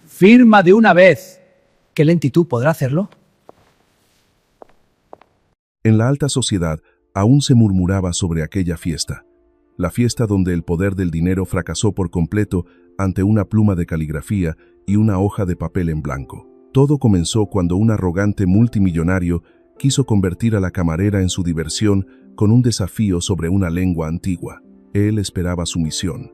Firma de una vez. ¿Qué lentitud podrá hacerlo? En la alta sociedad aún se murmuraba sobre aquella fiesta. La fiesta donde el poder del dinero fracasó por completo ante una pluma de caligrafía y una hoja de papel en blanco. Todo comenzó cuando un arrogante multimillonario quiso convertir a la camarera en su diversión con un desafío sobre una lengua antigua. Él esperaba su misión,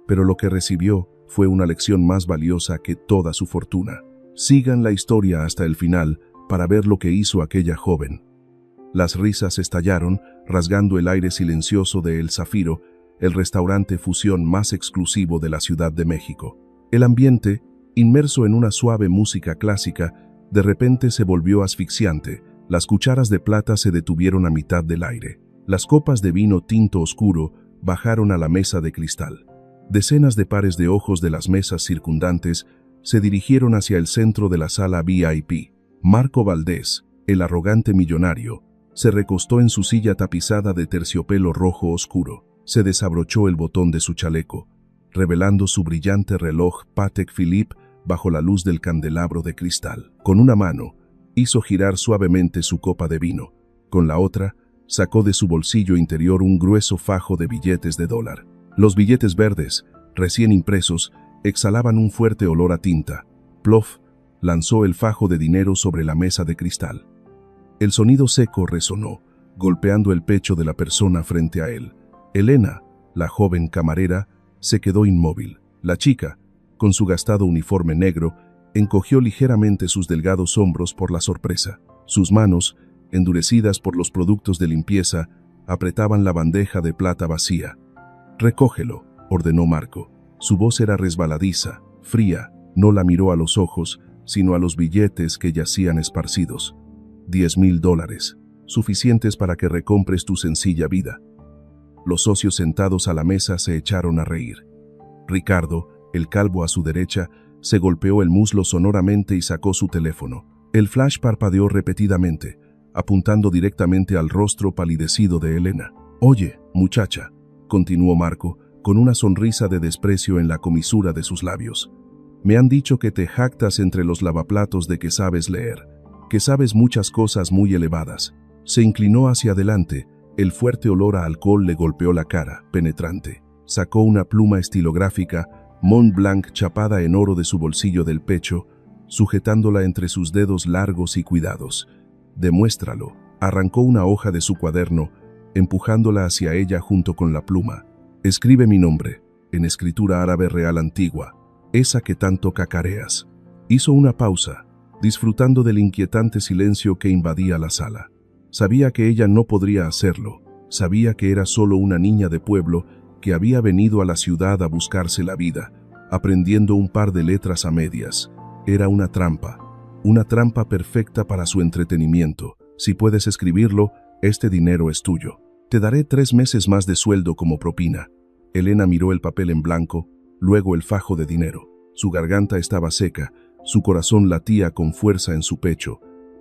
pero lo que recibió fue una lección más valiosa que toda su fortuna. Sigan la historia hasta el final para ver lo que hizo aquella joven. Las risas estallaron, rasgando el aire silencioso de El Zafiro, el restaurante fusión más exclusivo de la Ciudad de México. El ambiente, inmerso en una suave música clásica, de repente se volvió asfixiante. Las cucharas de plata se detuvieron a mitad del aire. Las copas de vino tinto oscuro bajaron a la mesa de cristal. Decenas de pares de ojos de las mesas circundantes se dirigieron hacia el centro de la sala VIP. Marco Valdés, el arrogante millonario, se recostó en su silla tapizada de terciopelo rojo oscuro. Se desabrochó el botón de su chaleco, revelando su brillante reloj Patek Philippe bajo la luz del candelabro de cristal. Con una mano, hizo girar suavemente su copa de vino. Con la otra, sacó de su bolsillo interior un grueso fajo de billetes de dólar. Los billetes verdes, recién impresos, exhalaban un fuerte olor a tinta. Plof, lanzó el fajo de dinero sobre la mesa de cristal. El sonido seco resonó, golpeando el pecho de la persona frente a él. Elena, la joven camarera, se quedó inmóvil. La chica, con su gastado uniforme negro, encogió ligeramente sus delgados hombros por la sorpresa. Sus manos, endurecidas por los productos de limpieza, apretaban la bandeja de plata vacía. «Recógelo», ordenó Marco. Su voz era resbaladiza, fría. No la miró a los ojos, sino a los billetes que yacían esparcidos. $10,000, suficientes para que recompres tu sencilla vida. Los socios sentados a la mesa se echaron a reír. Ricardo, el calvo a su derecha, se golpeó el muslo sonoramente y sacó su teléfono. El flash parpadeó repetidamente, apuntando directamente al rostro palidecido de Elena. «Oye, muchacha», continuó Marco, con una sonrisa de desprecio en la comisura de sus labios. «Me han dicho que te jactas entre los lavaplatos de que sabes leer, que sabes muchas cosas muy elevadas». Se inclinó hacia adelante. El fuerte olor a alcohol le golpeó la cara, penetrante. Sacó una pluma estilográfica, Mont Blanc chapada en oro de su bolsillo del pecho, sujetándola entre sus dedos largos y cuidados. «Demuéstralo». Arrancó una hoja de su cuaderno, empujándola hacia ella junto con la pluma. «Escribe mi nombre, en escritura árabe real antigua, esa que tanto cacareas». Hizo una pausa, disfrutando del inquietante silencio que invadía la sala. Sabía que ella no podría hacerlo. Sabía que era solo una niña de pueblo que había venido a la ciudad a buscarse la vida, aprendiendo un par de letras a medias. Era una trampa perfecta para su entretenimiento. «Si puedes escribirlo, este dinero es tuyo. Te daré 3 meses más de sueldo como propina». Elena miró el papel en blanco, luego el fajo de dinero. Su garganta estaba seca, su corazón latía con fuerza en su pecho.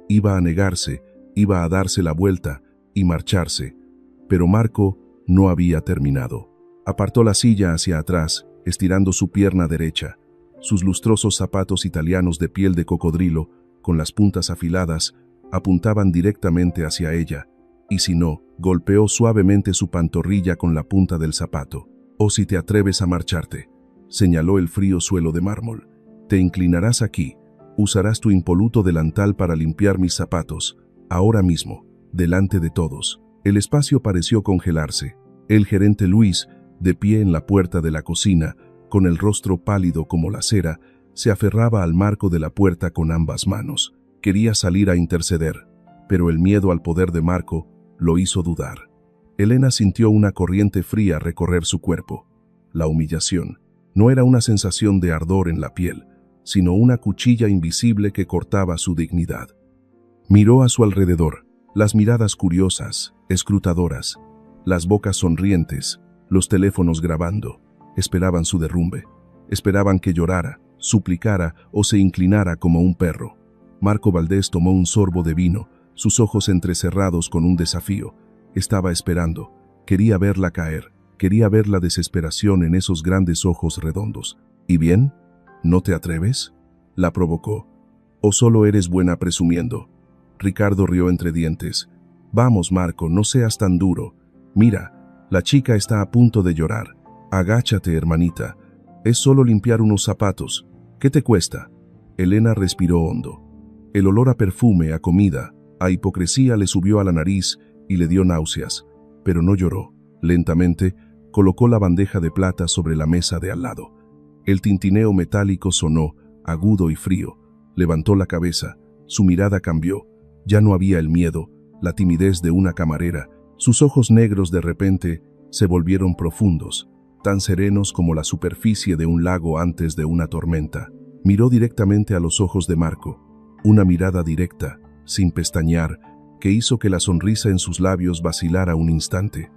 Iba a negarse, iba a darse la vuelta y marcharse, pero Marco no había terminado. Apartó la silla hacia atrás, estirando su pierna derecha. Sus lustrosos zapatos italianos de piel de cocodrilo, con las puntas afiladas, apuntaban directamente hacia ella, y si no, golpeó suavemente su pantorrilla con la punta del zapato. «O si te atreves a marcharte», señaló el frío suelo de mármol. «Te inclinarás aquí, usarás tu impoluto delantal para limpiar mis zapatos, ahora mismo, delante de todos». El espacio pareció congelarse. El gerente Luis, de pie en la puerta de la cocina, con el rostro pálido como la cera, se aferraba al marco de la puerta con ambas manos. Quería salir a interceder, pero el miedo al poder de Marco lo hizo dudar. Elena sintió una corriente fría recorrer su cuerpo. La humillación no era una sensación de ardor en la piel, sino una cuchilla invisible que cortaba su dignidad. Miró a su alrededor, las miradas curiosas, escrutadoras, las bocas sonrientes, los teléfonos grabando. Esperaban su derrumbe. Esperaban que llorara, suplicara o se inclinara como un perro. Marco Valdés tomó un sorbo de vino, sus ojos entrecerrados con un desafío. Estaba esperando. Quería verla caer. Quería ver la desesperación en esos grandes ojos redondos. «¿Y bien? ¿No te atreves?». La provocó. ¿O solo eres buena presumiendo? Ricardo rió entre dientes. Vamos, Marco, no seas tan duro. Mira, la chica está a punto de llorar. Agáchate, hermanita. Es solo limpiar unos zapatos. ¿Qué te cuesta? Elena respiró hondo. El olor a perfume, a comida, a hipocresía le subió a la nariz y le dio náuseas, pero no lloró. Lentamente, colocó la bandeja de plata sobre la mesa de al lado. El tintineo metálico sonó, agudo y frío. Levantó la cabeza. Su mirada cambió. Ya no había el miedo, la timidez de una camarera. Sus ojos negros de repente se volvieron profundos, tan serenos como la superficie de un lago antes de una tormenta. Miró directamente a los ojos de Marco. Una mirada directa, sin pestañear, que hizo que la sonrisa en sus labios vacilara un instante.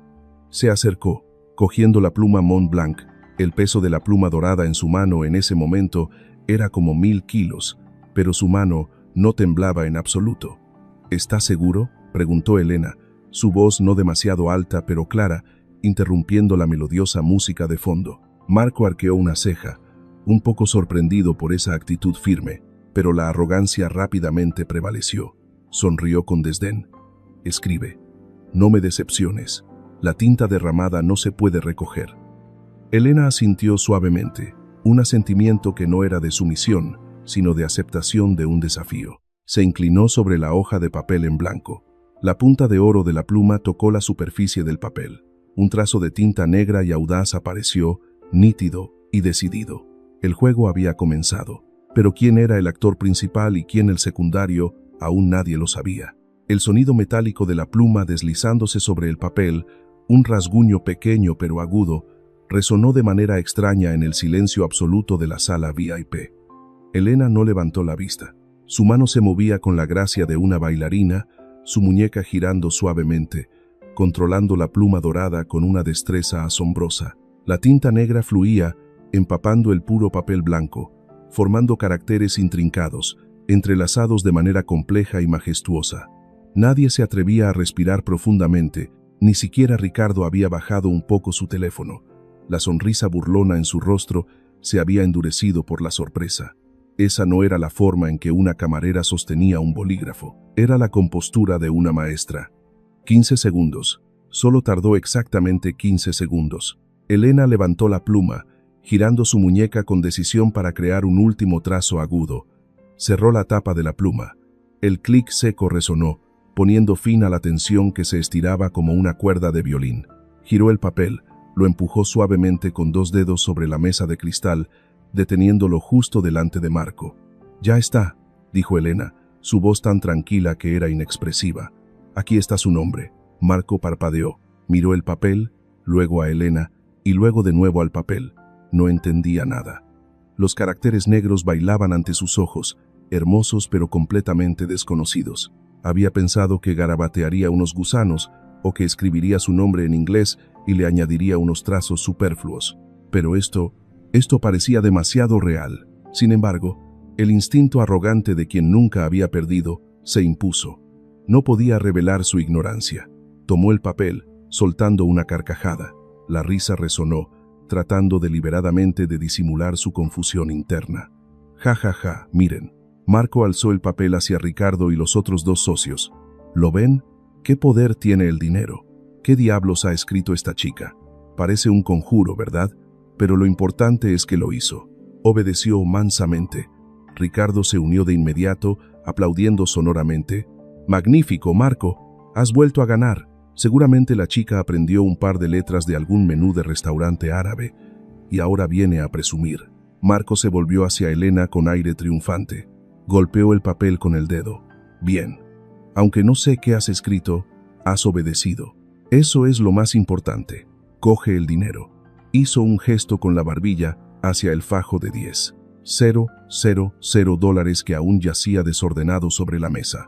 Se acercó, cogiendo la pluma Mont Blanc. El peso de la pluma dorada en su mano en ese momento era como 1000 kilos, pero su mano no temblaba en absoluto. ¿Estás seguro?, preguntó Elena, su voz no demasiado alta pero clara, interrumpiendo la melodiosa música de fondo. Marco arqueó una ceja, un poco sorprendido por esa actitud firme, pero la arrogancia rápidamente prevaleció. Sonrió con desdén. Escribe. No me decepciones. La tinta derramada no se puede recoger. Elena asintió suavemente, un asentimiento que no era de sumisión, sino de aceptación de un desafío. Se inclinó sobre la hoja de papel en blanco. La punta de oro de la pluma tocó la superficie del papel. Un trazo de tinta negra y audaz apareció, nítido y decidido. El juego había comenzado, pero quién era el actor principal y quién el secundario, aún nadie lo sabía. El sonido metálico de la pluma deslizándose sobre el papel, un rasguño pequeño pero agudo, resonó de manera extraña en el silencio absoluto de la sala VIP. Elena no levantó la vista. Su mano se movía con la gracia de una bailarina, su muñeca girando suavemente, controlando la pluma dorada con una destreza asombrosa. La tinta negra fluía, empapando el puro papel blanco, formando caracteres intrincados, entrelazados de manera compleja y majestuosa. Nadie se atrevía a respirar profundamente, ni siquiera Ricardo había bajado un poco su teléfono. La sonrisa burlona en su rostro se había endurecido por la sorpresa. Esa no era la forma en que una camarera sostenía un bolígrafo. Era la compostura de una maestra. 15 segundos. Solo tardó exactamente 15 segundos. Elena levantó la pluma, girando su muñeca con decisión para crear un último trazo agudo. Cerró la tapa de la pluma. El clic seco resonó, poniendo fin a la tensión que se estiraba como una cuerda de violín. Giró el papel, lo empujó suavemente con 2 dedos sobre la mesa de cristal, deteniéndolo justo delante de Marco. «Ya está», dijo Elena, su voz tan tranquila que era inexpresiva. «Aquí está su nombre». Marco parpadeó, miró el papel, luego a Elena y luego de nuevo al papel. No entendía nada. Los caracteres negros bailaban ante sus ojos, hermosos pero completamente desconocidos. Había pensado que garabatearía unos gusanos o que escribiría su nombre en inglés y le añadiría unos trazos superfluos. Pero esto parecía demasiado real. Sin embargo, el instinto arrogante de quien nunca había perdido se impuso. No podía revelar su ignorancia. Tomó el papel, soltando una carcajada. La risa resonó, tratando deliberadamente de disimular su confusión interna. «Ja, ja, ja, miren». Marco alzó el papel hacia Ricardo y los otros 2 socios. «¿Lo ven? ¿Qué poder tiene el dinero? ¿Qué diablos ha escrito esta chica? Parece un conjuro, ¿verdad? Pero lo importante es que lo hizo». Obedeció mansamente. Ricardo se unió de inmediato, aplaudiendo sonoramente. «Magnífico, Marco. Has vuelto a ganar». Seguramente la chica aprendió un par de letras de algún menú de restaurante árabe y ahora viene a presumir. Marco se volvió hacia Elena con aire triunfante. Golpeó el papel con el dedo. «Bien. Aunque no sé qué has escrito, has obedecido. Eso es lo más importante. Coge el dinero». Hizo un gesto con la barbilla hacia el fajo de 10,000 dólares que aún yacía desordenado sobre la mesa.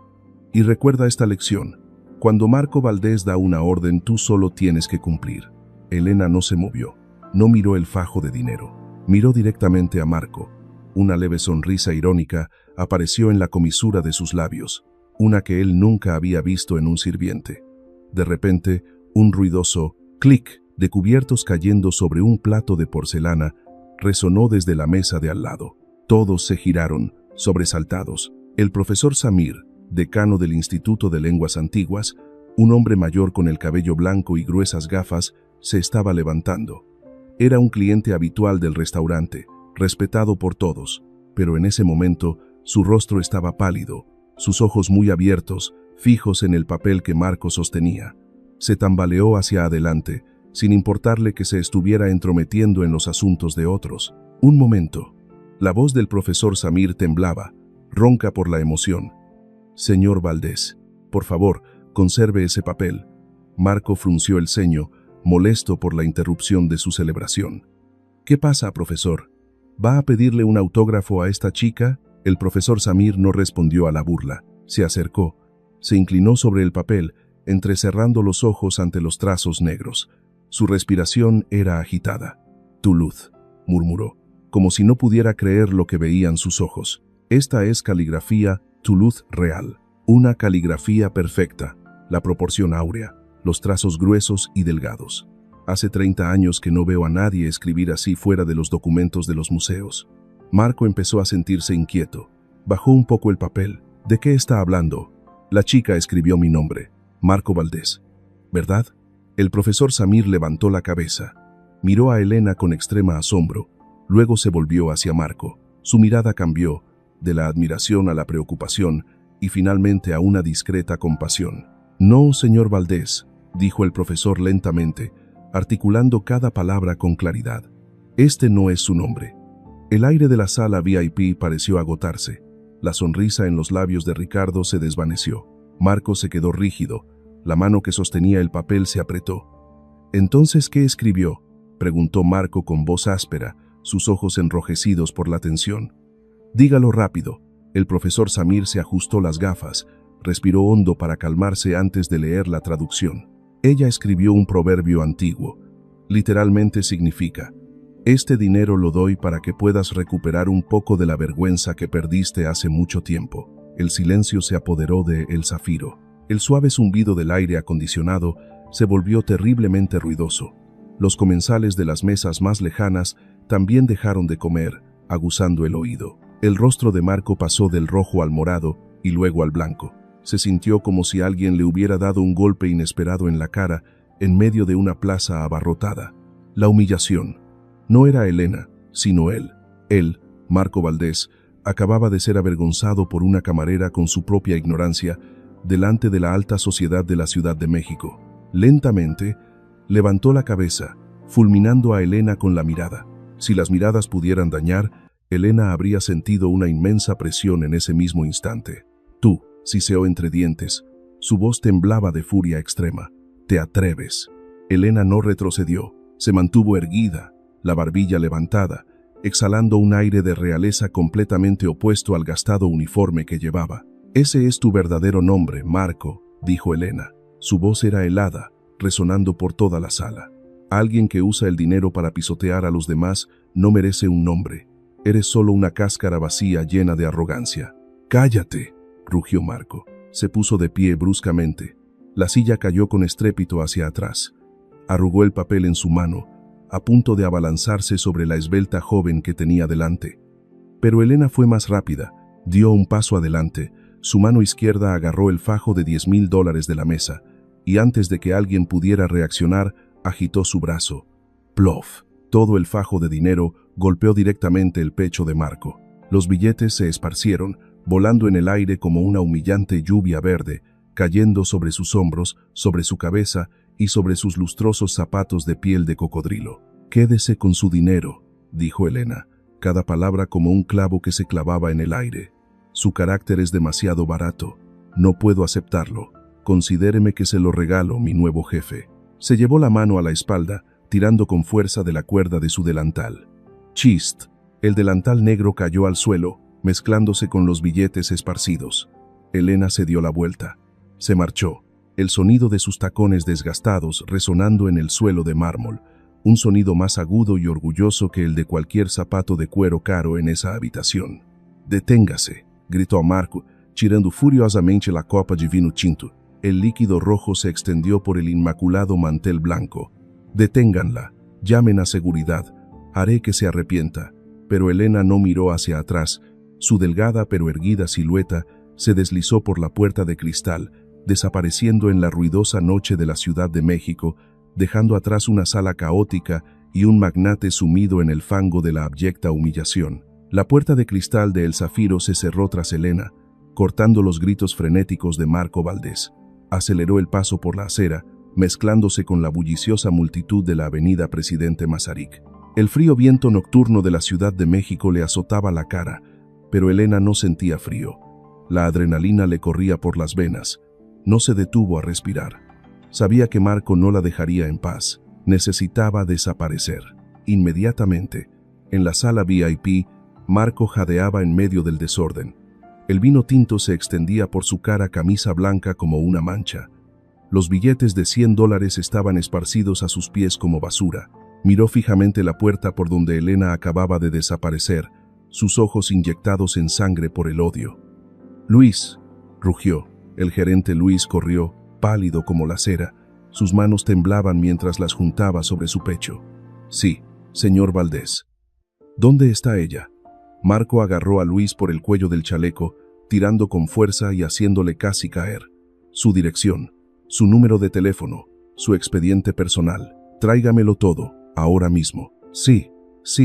«Y recuerda esta lección. Cuando Marco Valdés da una orden, tú solo tienes que cumplir». Elena no se movió. No miró el fajo de dinero. Miró directamente a Marco. Una leve sonrisa irónica apareció en la comisura de sus labios, una que él nunca había visto en un sirviente. De repente, un ruidoso clic de cubiertos cayendo sobre un plato de porcelana resonó desde la mesa de al lado. Todos se giraron, sobresaltados. El profesor Samir, decano del Instituto de Lenguas Antiguas, un hombre mayor con el cabello blanco y gruesas gafas, se estaba levantando. Era un cliente habitual del restaurante, respetado por todos, pero en ese momento su rostro estaba pálido, sus ojos muy abiertos, fijos en el papel que Marco sostenía. Se tambaleó hacia adelante, sin importarle que se estuviera entrometiendo en los asuntos de otros. Un momento. La voz del profesor Samir temblaba, ronca por la emoción. «Señor Valdés, por favor, conserve ese papel». Marco frunció el ceño, molesto por la interrupción de su celebración. «¿Qué pasa, profesor? ¿Va a pedirle un autógrafo a esta chica?». El profesor Samir no respondió a la burla. Se acercó, se inclinó sobre el papel, entrecerrando los ojos ante los trazos negros. Su respiración era agitada. «Toulouse», murmuró, como si no pudiera creer lo que veían sus ojos. «Esta es caligrafía Toulouse real, una caligrafía perfecta, la proporción áurea, los trazos gruesos y delgados. Hace 30 años que no veo a nadie escribir así fuera de los documentos de los museos». Marco empezó a sentirse inquieto. Bajó un poco el papel. «¿De qué está hablando?». «La chica escribió mi nombre, Marco Valdés». «¿Verdad?». El profesor Samir levantó la cabeza. Miró a Elena con extrema asombro. Luego se volvió hacia Marco. Su mirada cambió, de la admiración a la preocupación y finalmente a una discreta compasión. «No, señor Valdés», dijo el profesor lentamente, articulando cada palabra con claridad. «Este no es su nombre». El aire de la sala VIP pareció agotarse. La sonrisa en los labios de Ricardo se desvaneció. Marco se quedó rígido. La mano que sostenía el papel se apretó. «¿Entonces qué escribió?», preguntó Marco con voz áspera, sus ojos enrojecidos por la tensión. «Dígalo rápido». El profesor Samir se ajustó las gafas, respiró hondo para calmarse antes de leer la traducción. Ella escribió un proverbio antiguo. Literalmente significa: «Este dinero lo doy para que puedas recuperar un poco de la vergüenza que perdiste hace mucho tiempo». El silencio se apoderó de El Zafiro. El suave zumbido del aire acondicionado se volvió terriblemente ruidoso. Los comensales de las mesas más lejanas también dejaron de comer, aguzando el oído. El rostro de Marco pasó del rojo al morado y luego al blanco. Se sintió como si alguien le hubiera dado un golpe inesperado en la cara en medio de una plaza abarrotada. La humillación. No era Elena, sino él. Él, Marco Valdés, acababa de ser avergonzado por una camarera con su propia ignorancia delante de la alta sociedad de la Ciudad de México. Lentamente, levantó la cabeza, fulminando a Elena con la mirada. Si las miradas pudieran dañar, Elena habría sentido una inmensa presión en ese mismo instante. «Tú», siseó entre dientes. Su voz temblaba de furia extrema. «¿Te atreves?». Elena no retrocedió, se mantuvo erguida, la barbilla levantada, exhalando un aire de realeza completamente opuesto al gastado uniforme que llevaba. «Ese es tu verdadero nombre, Marco», dijo Elena. Su voz era helada, resonando por toda la sala. «Alguien que usa el dinero para pisotear a los demás no merece un nombre. Eres solo una cáscara vacía llena de arrogancia». «¡Cállate!», rugió Marco. Se puso de pie bruscamente. La silla cayó con estrépito hacia atrás. Arrugó el papel en su mano, a punto de abalanzarse sobre la esbelta joven que tenía delante. Pero Elena fue más rápida, dio un paso adelante, su mano izquierda agarró el fajo de $10,000 de la mesa, y antes de que alguien pudiera reaccionar, agitó su brazo. Plof. Todo el fajo de dinero golpeó directamente el pecho de Marco. Los billetes se esparcieron, volando en el aire como una humillante lluvia verde, cayendo sobre sus hombros, sobre su cabeza y sobre sus lustrosos zapatos de piel de cocodrilo. «Quédese con su dinero», dijo Elena, cada palabra como un clavo que se clavaba en el aire. «Su carácter es demasiado barato. No puedo aceptarlo. Considéreme que se lo regalo, mi nuevo jefe». Se llevó la mano a la espalda, tirando con fuerza de la cuerda de su delantal. Chist. El delantal negro cayó al suelo, mezclándose con los billetes esparcidos. Elena se dio la vuelta. Se marchó, el sonido de sus tacones desgastados resonando en el suelo de mármol, un sonido más agudo y orgulloso que el de cualquier zapato de cuero caro en esa habitación. «Deténgase», gritó a Marco, tirando furiosamente la copa de vino tinto. El líquido rojo se extendió por el inmaculado mantel blanco. «Deténganla, llamen a seguridad, haré que se arrepienta». Pero Elena no miró hacia atrás, Su delgada pero erguida silueta se deslizó por la puerta de cristal, desapareciendo en la ruidosa noche de la Ciudad de México, dejando atrás una sala caótica y un magnate sumido en el fango de la abyecta humillación. La puerta de cristal de El Zafiro se cerró tras Elena, cortando los gritos frenéticos de Marco Valdés. Aceleró el paso por la acera, mezclándose con la bulliciosa multitud de la avenida Presidente Mazarik. El frío viento nocturno de la Ciudad de México le azotaba la cara, pero Elena no sentía frío. La adrenalina le corría por las venas. No se detuvo a respirar. Sabía que Marco no la dejaría en paz. Necesitaba desaparecer. Inmediatamente, en la sala VIP, Marco jadeaba en medio del desorden. El vino tinto se extendía por su cara camisa blanca como una mancha. Los billetes de $100 estaban esparcidos a sus pies como basura. Miró fijamente la puerta por donde Elena acababa de desaparecer, sus ojos inyectados en sangre por el odio. «Luis», rugió. El gerente Luis corrió, pálido como la cera. Sus manos temblaban mientras las juntaba sobre su pecho. «Sí, señor Valdés». «¿Dónde está ella?» Marco agarró a Luis por el cuello del chaleco, tirando con fuerza y haciéndole casi caer. Su dirección, su número de teléfono, su expediente personal. «Tráigamelo todo, ahora mismo». Sí,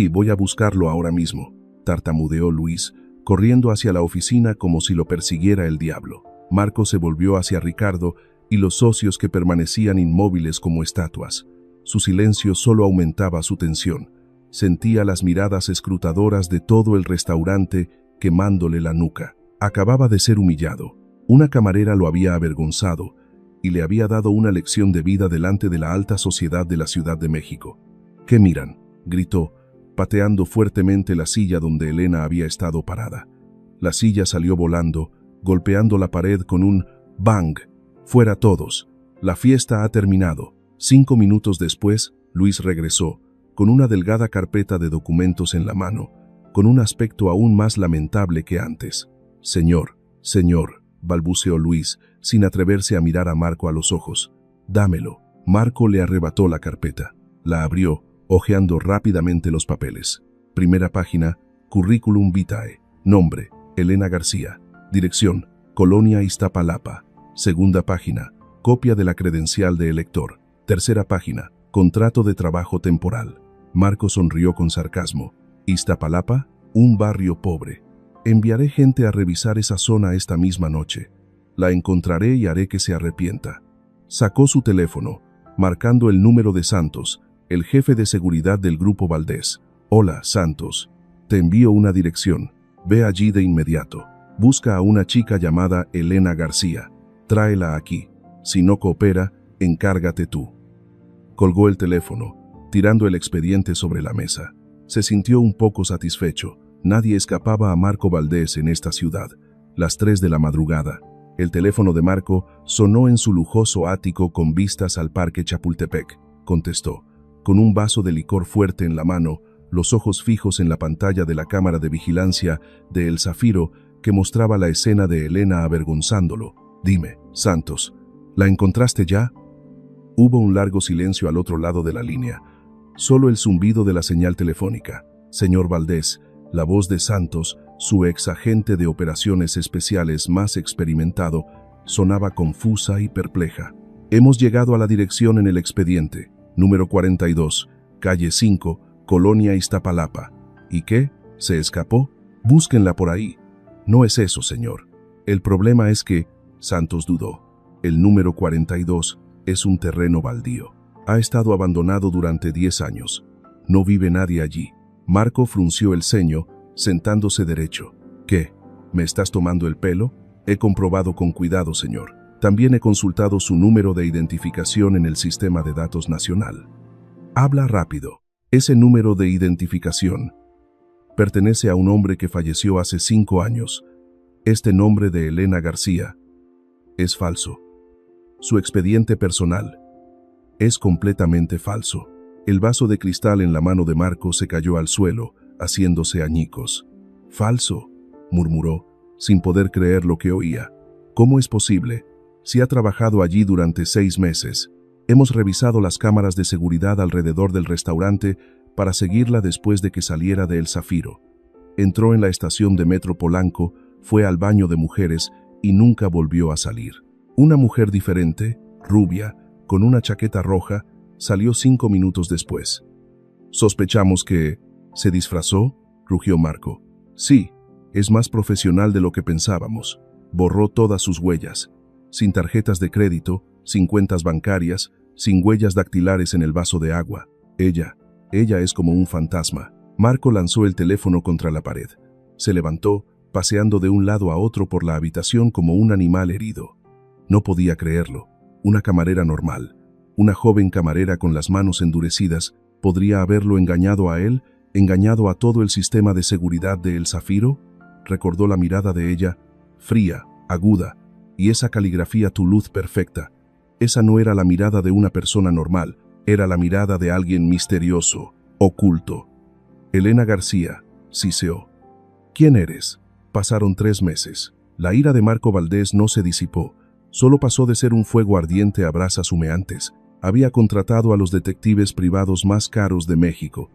voy a buscarlo ahora mismo», tartamudeó Luis, corriendo hacia la oficina como si lo persiguiera el diablo. Marco se volvió hacia Ricardo y los socios que permanecían inmóviles como estatuas. Su silencio solo aumentaba su tensión. Sentía las miradas escrutadoras de todo el restaurante quemándole la nuca. Acababa de ser humillado. Una camarera lo había avergonzado y le había dado una lección de vida delante de la alta sociedad de la Ciudad de México. «¿Qué miran?», gritó, pateando fuertemente la silla donde Elena había estado parada. La silla salió volando, golpeando la pared con un «bang». «Fuera todos. La fiesta ha terminado». 5 minutos después, Luis regresó, con una delgada carpeta de documentos en la mano, con un aspecto aún más lamentable que antes. «Señor», balbuceó Luis, sin atreverse a mirar a Marco a los ojos. «Dámelo». Marco le arrebató la carpeta. La abrió, hojeando rápidamente los papeles. Primera página, Curriculum Vitae. Nombre, Elena García. Dirección, Colonia Iztapalapa. Segunda página, copia de la credencial de elector. Tercera página, contrato de trabajo temporal. Marco sonrió con sarcasmo. «Iztapalapa, un barrio pobre. Enviaré gente a revisar esa zona esta misma noche. La encontraré y haré que se arrepienta». Sacó su teléfono, marcando el número de Santos, el jefe de seguridad del Grupo Valdés. «Hola, Santos. Te envío una dirección. Ve allí de inmediato. Busca a una chica llamada Elena García. Tráela aquí. Si no coopera, encárgate tú». Colgó el teléfono, tirando el expediente sobre la mesa. Se sintió un poco satisfecho. Nadie escapaba a Marco Valdés en esta ciudad. Las 3 de la madrugada. El teléfono de Marco sonó en su lujoso ático con vistas al Parque Chapultepec. Contestó, con un vaso de licor fuerte en la mano, los ojos fijos en la pantalla de la cámara de vigilancia de El Zafiro que mostraba la escena de Elena avergonzándolo. «Dime, Santos, ¿la encontraste ya?». Hubo un largo silencio al otro lado de la línea. Solo el zumbido de la señal telefónica. «Señor Valdés», la voz de Santos, su ex agente de operaciones especiales más experimentado, sonaba confusa y perpleja. «Hemos llegado a la dirección en el expediente. Número 42, calle 5, Colonia Iztapalapa». «¿Y qué? ¿Se escapó? Búsquenla por ahí». «No es eso, señor. El problema es que», Santos dudó, «el número 42 es un terreno baldío. Ha estado abandonado durante 10 años. No vive nadie allí». Marco frunció el ceño, sentándose derecho. «¿Qué? ¿Me estás tomando el pelo? He comprobado con cuidado, señor. También he consultado su número de identificación en el Sistema de Datos Nacional». «Habla rápido». «Ese número de identificación pertenece a un hombre que falleció hace 5 años. Este nombre de Elena García es falso. Su expediente personal es completamente falso». El vaso de cristal en la mano de Marco se cayó al suelo, haciéndose añicos. «¿Falso?», murmuró, sin poder creer lo que oía. «¿Cómo es posible? Si ha trabajado allí durante 6 meses. Hemos revisado las cámaras de seguridad alrededor del restaurante para seguirla después de que saliera de El Zafiro. Entró en la estación de Metro Polanco, fue al baño de mujeres y nunca volvió a salir. Una mujer diferente, rubia, con una chaqueta roja, salió 5 minutos después. «Sospechamos que... ¿Se disfrazó?», rugió Marco. «Sí, es más profesional de lo que pensábamos. Borró todas sus huellas. Sin tarjetas de crédito, sin cuentas bancarias, sin huellas dactilares en el vaso de agua. Ella es como un fantasma». Marco lanzó el teléfono contra la pared. Se levantó, paseando de un lado a otro por la habitación como un animal herido. No podía creerlo. Una camarera normal, una joven camarera con las manos endurecidas, ¿podría haberlo engañado a él, engañado a todo el sistema de seguridad de El Zafiro? Recordó la mirada de ella, fría, aguda, y esa caligrafía Toulouse perfecta. Esa no era la mirada de una persona normal, era la mirada de alguien misterioso, oculto. Elena García, siseó. «¿Quién eres?». Pasaron 3 meses. La ira de Marco Valdés no se disipó, solo pasó de ser un fuego ardiente a brasas humeantes. Había contratado a los detectives privados más caros de México.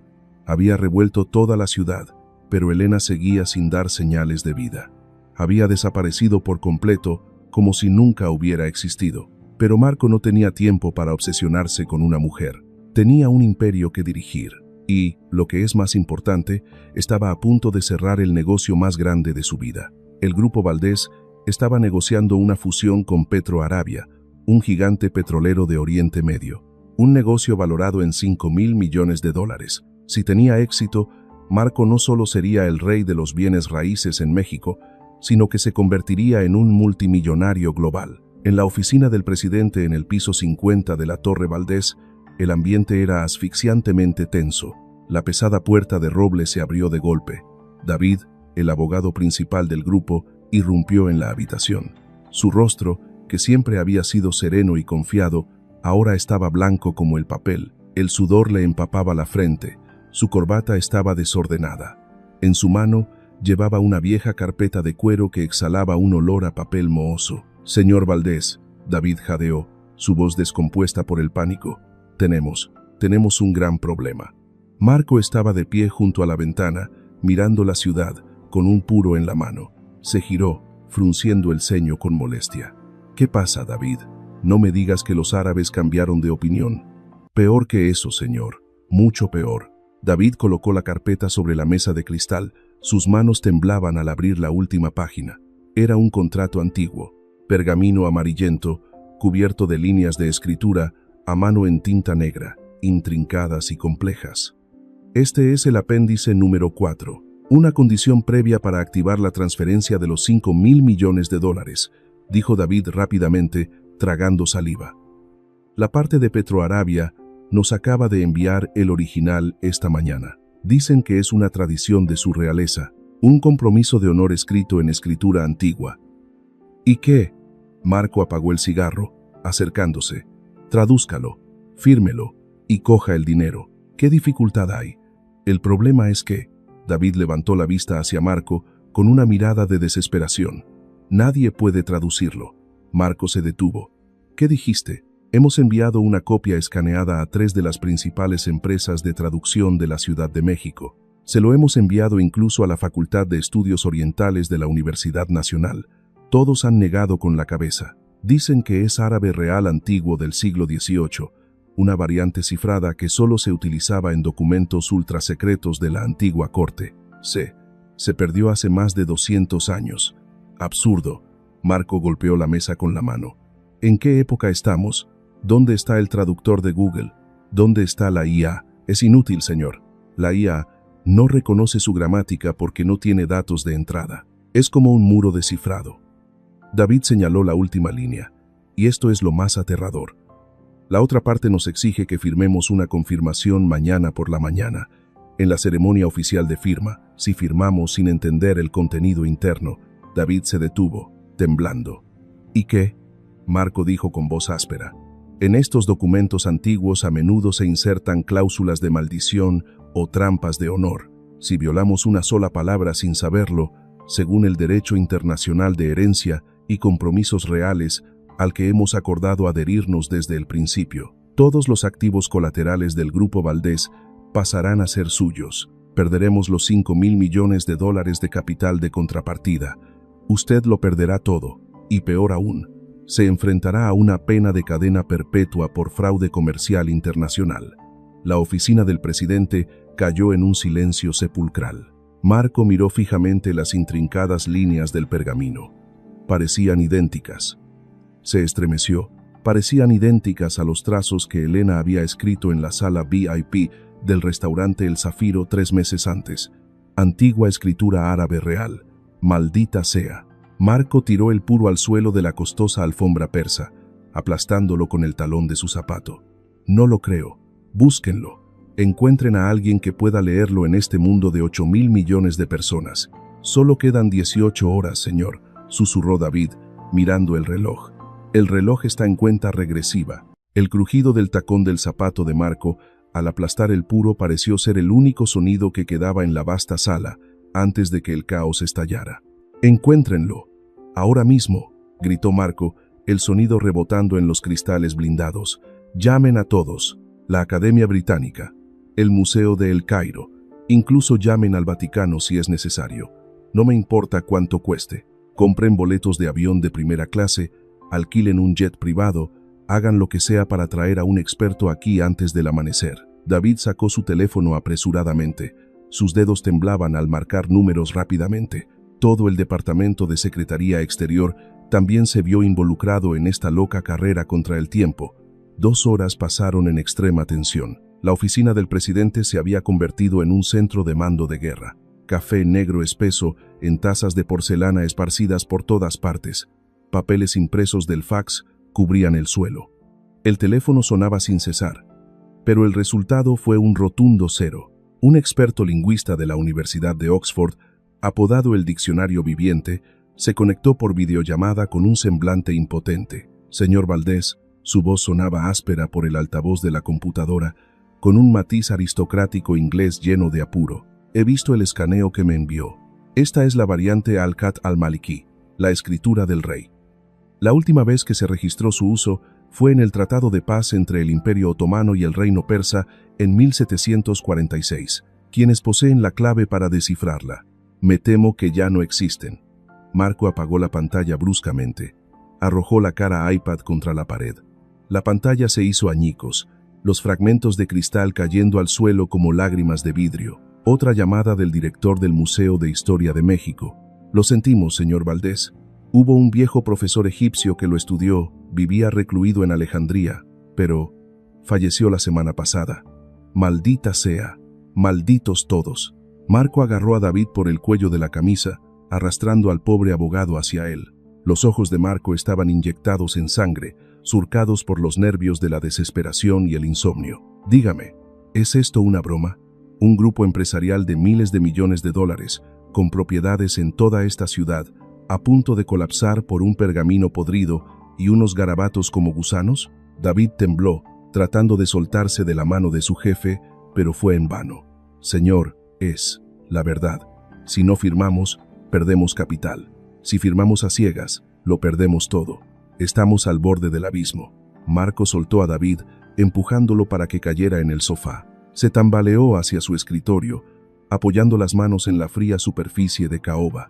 Había revuelto toda la ciudad, pero Elena seguía sin dar señales de vida. Había desaparecido por completo, como si nunca hubiera existido. Pero Marco no tenía tiempo para obsesionarse con una mujer. Tenía un imperio que dirigir. Y, lo que es más importante, estaba a punto de cerrar el negocio más grande de su vida. El Grupo Valdés estaba negociando una fusión con Petroarabia, un gigante petrolero de Oriente Medio. Un negocio valorado en $5.000 millones. Si tenía éxito, Marco no solo sería el rey de los bienes raíces en México, sino que se convertiría en un multimillonario global. En la oficina del presidente en el piso 50 de la Torre Valdés, el ambiente era asfixiantemente tenso. La pesada puerta de roble se abrió de golpe. David, el abogado principal del grupo, irrumpió en la habitación. Su rostro, que siempre había sido sereno y confiado, ahora estaba blanco como el papel. El sudor le empapaba la frente. Su corbata estaba desordenada. En su mano llevaba una vieja carpeta de cuero que exhalaba un olor a papel mohoso. «Señor Valdés», David jadeó, su voz descompuesta por el pánico. Tenemos un gran problema». Marco estaba de pie junto a la ventana, mirando la ciudad, con un puro en la mano. Se giró, frunciendo el ceño con molestia. «¿Qué pasa, David? No me digas que los árabes cambiaron de opinión». «Peor que eso, señor. Mucho peor». David colocó la carpeta sobre la mesa de cristal. Sus manos temblaban al abrir la última página. Era un contrato antiguo, pergamino amarillento, cubierto de líneas de escritura, a mano en tinta negra, intrincadas y complejas. «Este es el apéndice número 4, una condición previa para activar la transferencia de los $5.000 millones», dijo David rápidamente, tragando saliva. «La parte de Petroarabia nos acaba de enviar el original esta mañana. Dicen que es una tradición de su realeza, un compromiso de honor escrito en escritura antigua». «¿Y qué?». Marco apagó el cigarro, acercándose. «Tradúzcalo, fírmelo y coja el dinero. ¿Qué dificultad hay?». «El problema es que…». David levantó la vista hacia Marco con una mirada de desesperación. «Nadie puede traducirlo». Marco se detuvo. «¿Qué dijiste?». «Hemos enviado una copia escaneada a 3 de las principales empresas de traducción de la Ciudad de México. Se lo hemos enviado incluso a la Facultad de Estudios Orientales de la Universidad Nacional. Todos han negado con la cabeza. Dicen que es árabe real antiguo del siglo XVIII, una variante cifrada que solo se utilizaba en documentos ultrasecretos de la antigua corte. Se perdió hace más de 200 años. Absurdo». Marco golpeó la mesa con la mano. «¿En qué época estamos? ¿Dónde está el traductor de Google? ¿Dónde está la IA? Es inútil, señor. La IA no reconoce su gramática porque no tiene datos de entrada. Es como un muro descifrado». David señaló la última línea. «Y esto es lo más aterrador. La otra parte nos exige que firmemos una confirmación mañana por la mañana. En la ceremonia oficial de firma, si firmamos sin entender el contenido interno». David se detuvo, temblando. «¿Y qué?». Marco dijo con voz áspera. «En estos documentos antiguos a menudo se insertan cláusulas de maldición o trampas de honor. Si violamos una sola palabra sin saberlo, según el derecho internacional de herencia y compromisos reales al que hemos acordado adherirnos desde el principio, todos los activos colaterales del Grupo Valdés pasarán a ser suyos». Perderemos los 5.000 millones de dólares de capital de contrapartida. Usted lo perderá todo, y peor aún, se enfrentará a una pena de cadena perpetua por fraude comercial internacional. La oficina del presidente cayó en un silencio sepulcral. Marco miró fijamente las intrincadas líneas del pergamino. Parecían idénticas. Se estremeció. Parecían idénticas a los trazos que Elena había escrito en la sala VIP del restaurante El Zafiro 3 meses antes. Antigua escritura árabe real. Maldita sea. Marco tiró el puro al suelo de la costosa alfombra persa, aplastándolo con el talón de su zapato. No lo creo. Búsquenlo. Encuentren a alguien que pueda leerlo en este mundo de 8.000 millones de personas. Solo quedan 18 horas, señor, susurró David, mirando el reloj. El reloj está en cuenta regresiva. El crujido del tacón del zapato de Marco, al aplastar el puro, pareció ser el único sonido que quedaba en la vasta sala antes de que el caos estallara. Encuéntrenlo. Ahora mismo, gritó Marco, el sonido rebotando en los cristales blindados. Llamen a todos. La Academia Británica, el Museo de El Cairo, incluso llamen al Vaticano si es necesario. No me importa cuánto cueste. Compren boletos de avión de primera clase, alquilen un jet privado, hagan lo que sea para traer a un experto aquí antes del amanecer. David sacó su teléfono apresuradamente. Sus dedos temblaban al marcar números rápidamente. Todo el Departamento de Secretaría Exterior también se vio involucrado en esta loca carrera contra el tiempo. 2 horas pasaron en extrema tensión. La oficina del presidente se había convertido en un centro de mando de guerra. Café negro espeso en tazas de porcelana esparcidas por todas partes. Papeles impresos del fax cubrían el suelo. El teléfono sonaba sin cesar. Pero el resultado fue un rotundo 0. Un experto lingüista de la Universidad de Oxford, apodado el Diccionario Viviente, se conectó por videollamada con un semblante impotente. Señor Valdés, su voz sonaba áspera por el altavoz de la computadora, con un matiz aristocrático inglés lleno de apuro. He visto el escaneo que me envió. Esta es la variante Al-Khat al-Maliki, la escritura del rey. La última vez que se registró su uso fue en el Tratado de Paz entre el Imperio Otomano y el Reino Persa en 1746, quienes poseen la clave para descifrarla. Me temo que ya no existen. Marco apagó la pantalla bruscamente. Arrojó la cara iPad contra la pared. La pantalla se hizo añicos, los fragmentos de cristal cayendo al suelo como lágrimas de vidrio. Otra llamada del director del Museo de Historia de México. Lo sentimos, señor Valdés. Hubo un viejo profesor egipcio que lo estudió, vivía recluido en Alejandría, pero falleció la semana pasada. Maldita sea, malditos todos. Marco agarró a David por el cuello de la camisa, arrastrando al pobre abogado hacia él. Los ojos de Marco estaban inyectados en sangre, surcados por los nervios de la desesperación y el insomnio. Dígame, ¿es esto una broma? Un grupo empresarial de miles de millones de dólares, con propiedades en toda esta ciudad, a punto de colapsar por un pergamino podrido y unos garabatos como gusanos? David tembló, tratando de soltarse de la mano de su jefe, pero fue en vano. Señor, es la verdad. Si no firmamos, perdemos capital. Si firmamos a ciegas, lo perdemos todo. Estamos al borde del abismo. Marco soltó a David, empujándolo para que cayera en el sofá. Se tambaleó hacia su escritorio, apoyando las manos en la fría superficie de caoba.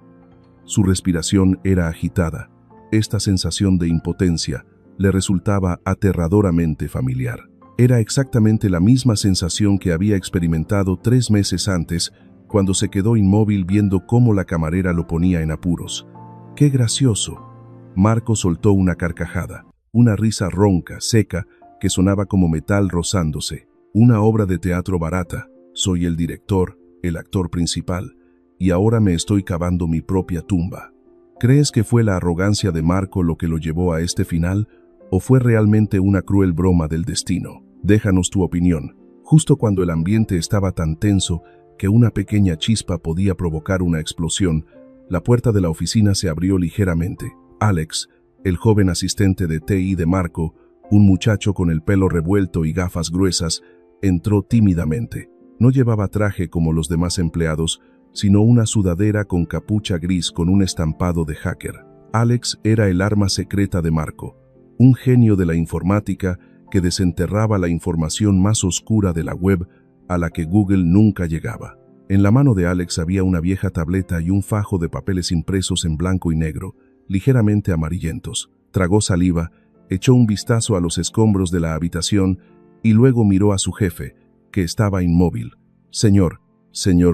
Su respiración era agitada. Esta sensación de impotencia le resultaba aterradoramente familiar. Era exactamente la misma sensación que había experimentado 3 meses antes, cuando se quedó inmóvil viendo cómo la camarera lo ponía en apuros. ¡Qué gracioso! Marco soltó una carcajada, una risa ronca, seca, que sonaba como metal rozándose. Una obra de teatro barata. Soy el director, el actor principal, y ahora me estoy cavando mi propia tumba. ¿Crees que fue la arrogancia de Marco lo que lo llevó a este final, o fue realmente una cruel broma del destino? Déjanos tu opinión. Justo cuando el ambiente estaba tan tenso que una pequeña chispa podía provocar una explosión, la puerta de la oficina se abrió ligeramente. Alex, el joven asistente de TI de Marco, un muchacho con el pelo revuelto y gafas gruesas, entró tímidamente. No llevaba traje como los demás empleados, sino una sudadera con capucha gris con un estampado de hacker. Alex era el arma secreta de Marco, un genio de la informática que desenterraba la información más oscura de la web a la que Google nunca llegaba. En la mano de Alex había una vieja tableta y un fajo de papeles impresos en blanco y negro, ligeramente amarillentos. Tragó saliva, echó un vistazo a los escombros de la habitación y luego miró a su jefe, que estaba inmóvil. Señor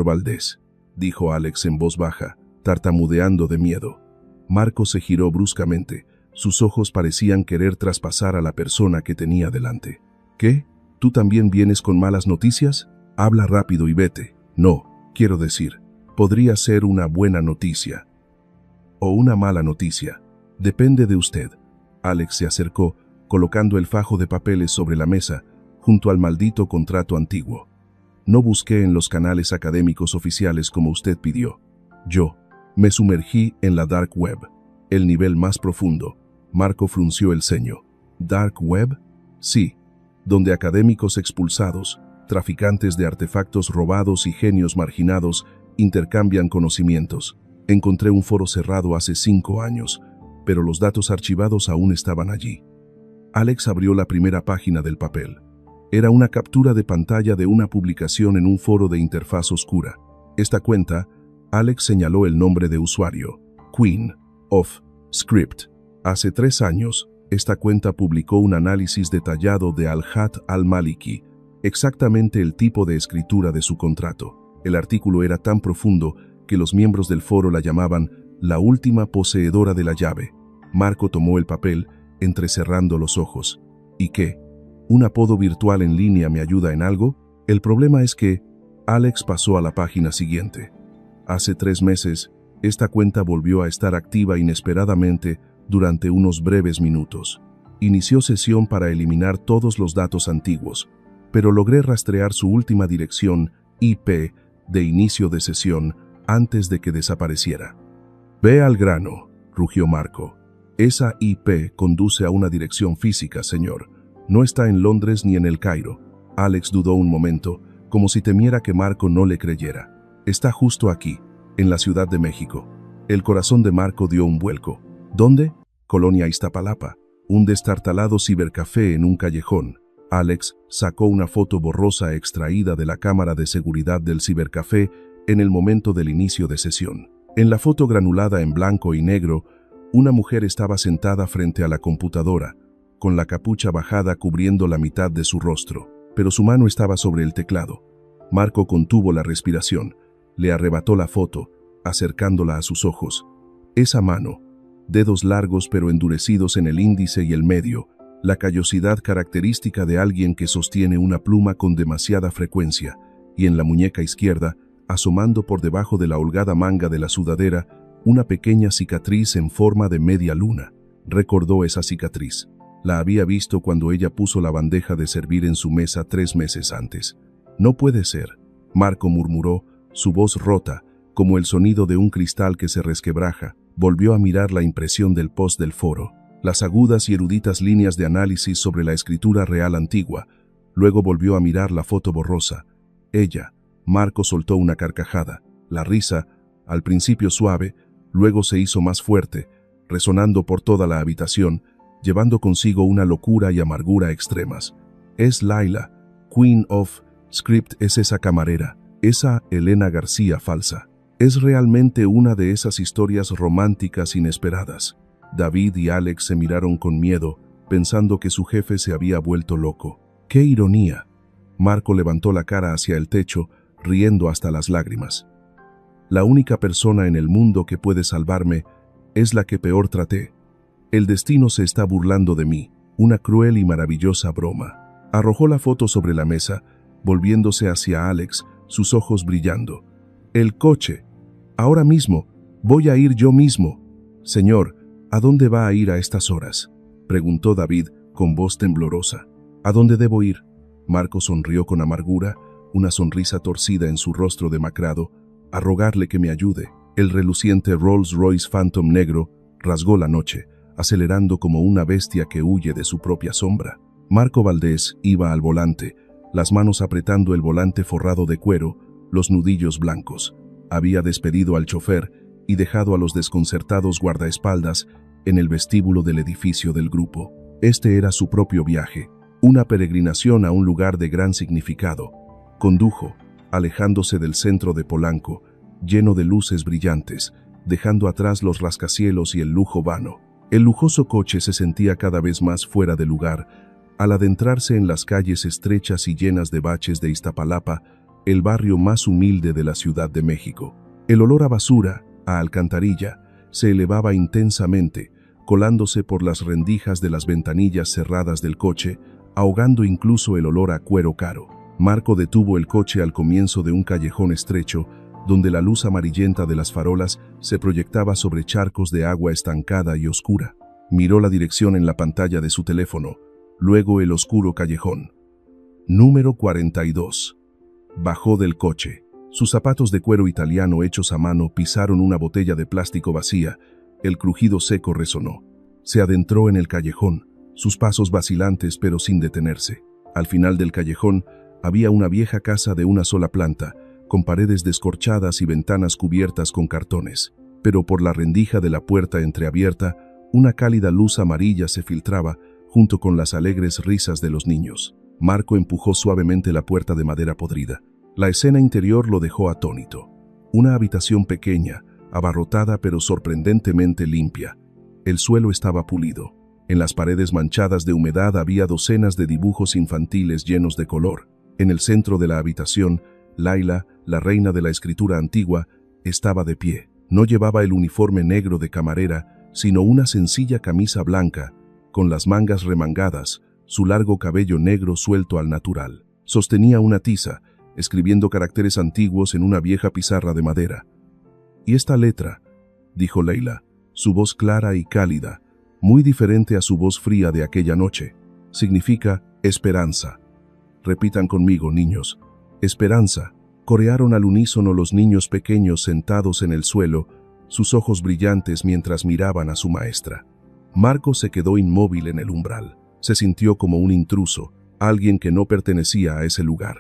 Valdés, dijo Alex en voz baja, tartamudeando de miedo. Marco se giró bruscamente. Sus ojos parecían querer traspasar a la persona que tenía delante. ¿Qué? ¿Tú también vienes con malas noticias? Habla rápido y vete. No, quiero decir, podría ser una buena noticia. O una mala noticia. Depende de usted. Alex se acercó, colocando el fajo de papeles sobre la mesa, junto al maldito contrato antiguo. No busqué en los canales académicos oficiales como usted pidió. Yo me sumergí en la Dark Web, el nivel más profundo. Marco frunció el ceño. ¿Dark Web? Sí, donde académicos expulsados, traficantes de artefactos robados y genios marginados intercambian conocimientos. Encontré un foro cerrado hace 5 años, pero los datos archivados aún estaban allí. Alex abrió la primera página del papel. Era una captura de pantalla de una publicación en un foro de interfaz oscura. Esta cuenta, Alex señaló el nombre de usuario, Queen of Script. Hace 3 años, esta cuenta publicó un análisis detallado de Al-Hat al-Maliki, exactamente el tipo de escritura de su contrato. El artículo era tan profundo que los miembros del foro la llamaban la última poseedora de la llave. Marco tomó el papel, entrecerrando los ojos. ¿Y qué? ¿Un apodo virtual en línea me ayuda en algo? El problema es que Alex pasó a la página siguiente. Hace 3 meses, esta cuenta volvió a estar activa inesperadamente durante unos breves minutos. Inició sesión para eliminar todos los datos antiguos, pero logré rastrear su última dirección IP de inicio de sesión antes de que desapareciera. Ve al grano, rugió Marco. Esa IP conduce a una dirección física, señor. No está en Londres ni en El Cairo. Alex dudó un momento, como si temiera que Marco no le creyera. Está justo aquí, en la Ciudad de México. El corazón de Marco dio un vuelco. ¿Dónde? Colonia Iztapalapa. Un destartalado cibercafé en un callejón. Alex sacó una foto borrosa extraída de la cámara de seguridad del cibercafé en el momento del inicio de sesión. En la foto granulada en blanco y negro, una mujer estaba sentada frente a la computadora, con la capucha bajada cubriendo la mitad de su rostro, pero su mano estaba sobre el teclado. Marco contuvo la respiración, le arrebató la foto, acercándola a sus ojos. Esa mano, dedos largos pero endurecidos en el índice y el medio, la callosidad característica de alguien que sostiene una pluma con demasiada frecuencia, y en la muñeca izquierda, asomando por debajo de la holgada manga de la sudadera, una pequeña cicatriz en forma de media luna. Recordó esa cicatriz. La había visto cuando ella puso la bandeja de servir en su mesa 3 meses antes. No puede ser, Marco murmuró, su voz rota, como el sonido de un cristal que se resquebraja. Volvió a mirar la impresión del post del foro, las agudas y eruditas líneas de análisis sobre la escritura real antigua. Luego volvió a mirar la foto borrosa. Ella. Marco soltó una carcajada. La risa, al principio suave, luego se hizo más fuerte, resonando por toda la habitación, llevando consigo una locura y amargura extremas. Es Laila, Queen of Script, es esa camarera, esa Elena García falsa. Es realmente una de esas historias románticas inesperadas. David y Alex se miraron con miedo, pensando que su jefe se había vuelto loco. ¡Qué ironía! Marco levantó la cara hacia el techo, riendo hasta las lágrimas. La única persona en el mundo que puede salvarme es la que peor traté. El destino se está burlando de mí, una cruel y maravillosa broma. Arrojó la foto sobre la mesa, volviéndose hacia Alex, sus ojos brillando. El coche. Ahora mismo. Voy a ir yo mismo. Señor, ¿a dónde va a ir a estas horas? Preguntó David con voz temblorosa. ¿A dónde debo ir? Marco sonrió con amargura, una sonrisa torcida en su rostro demacrado, a rogarle que me ayude. El reluciente Rolls-Royce Phantom negro rasgó la noche, acelerando como una bestia que huye de su propia sombra. Marco Valdés iba al volante, las manos apretando el volante forrado de cuero, los nudillos blancos. Había despedido al chofer y dejado a los desconcertados guardaespaldas en el vestíbulo del edificio del grupo. Este era su propio viaje, una peregrinación a un lugar de gran significado. Condujo, alejándose del centro de Polanco, lleno de luces brillantes, dejando atrás los rascacielos y el lujo vano. El lujoso coche se sentía cada vez más fuera de lugar al adentrarse en las calles estrechas y llenas de baches de Iztapalapa, el barrio más humilde de la Ciudad de México. El olor a basura, a alcantarilla, se elevaba intensamente, colándose por las rendijas de las ventanillas cerradas del coche, ahogando incluso el olor a cuero caro. Marco detuvo el coche al comienzo de un callejón estrecho, donde la luz amarillenta de las farolas se proyectaba sobre charcos de agua estancada y oscura. Miró la dirección en la pantalla de su teléfono, luego el oscuro callejón. Número 42. Bajó del coche. Sus zapatos de cuero italiano hechos a mano pisaron una botella de plástico vacía. El crujido seco resonó. Se adentró en el callejón, sus pasos vacilantes pero sin detenerse. Al final del callejón había una vieja casa de una sola planta, con paredes descorchadas y ventanas cubiertas con cartones. Pero por la rendija de la puerta entreabierta, una cálida luz amarilla se filtraba, junto con las alegres risas de los niños. Marco empujó suavemente la puerta de madera podrida. La escena interior lo dejó atónito. Una habitación pequeña, abarrotada pero sorprendentemente limpia. El suelo estaba pulido. En las paredes manchadas de humedad había docenas de dibujos infantiles llenos de color. En el centro de la habitación, Laila, la reina de la escritura antigua, estaba de pie. No llevaba el uniforme negro de camarera, sino una sencilla camisa blanca, con las mangas remangadas, su largo cabello negro suelto al natural. Sostenía una tiza, escribiendo caracteres antiguos en una vieja pizarra de madera. «¿Y esta letra?», dijo Leila, su voz clara y cálida, muy diferente a su voz fría de aquella noche. «Significa esperanza». «Repitan conmigo, niños. Esperanza», corearon al unísono los niños pequeños sentados en el suelo, sus ojos brillantes mientras miraban a su maestra. Marco se quedó inmóvil en el umbral. Se sintió como un intruso, alguien que no pertenecía a ese lugar.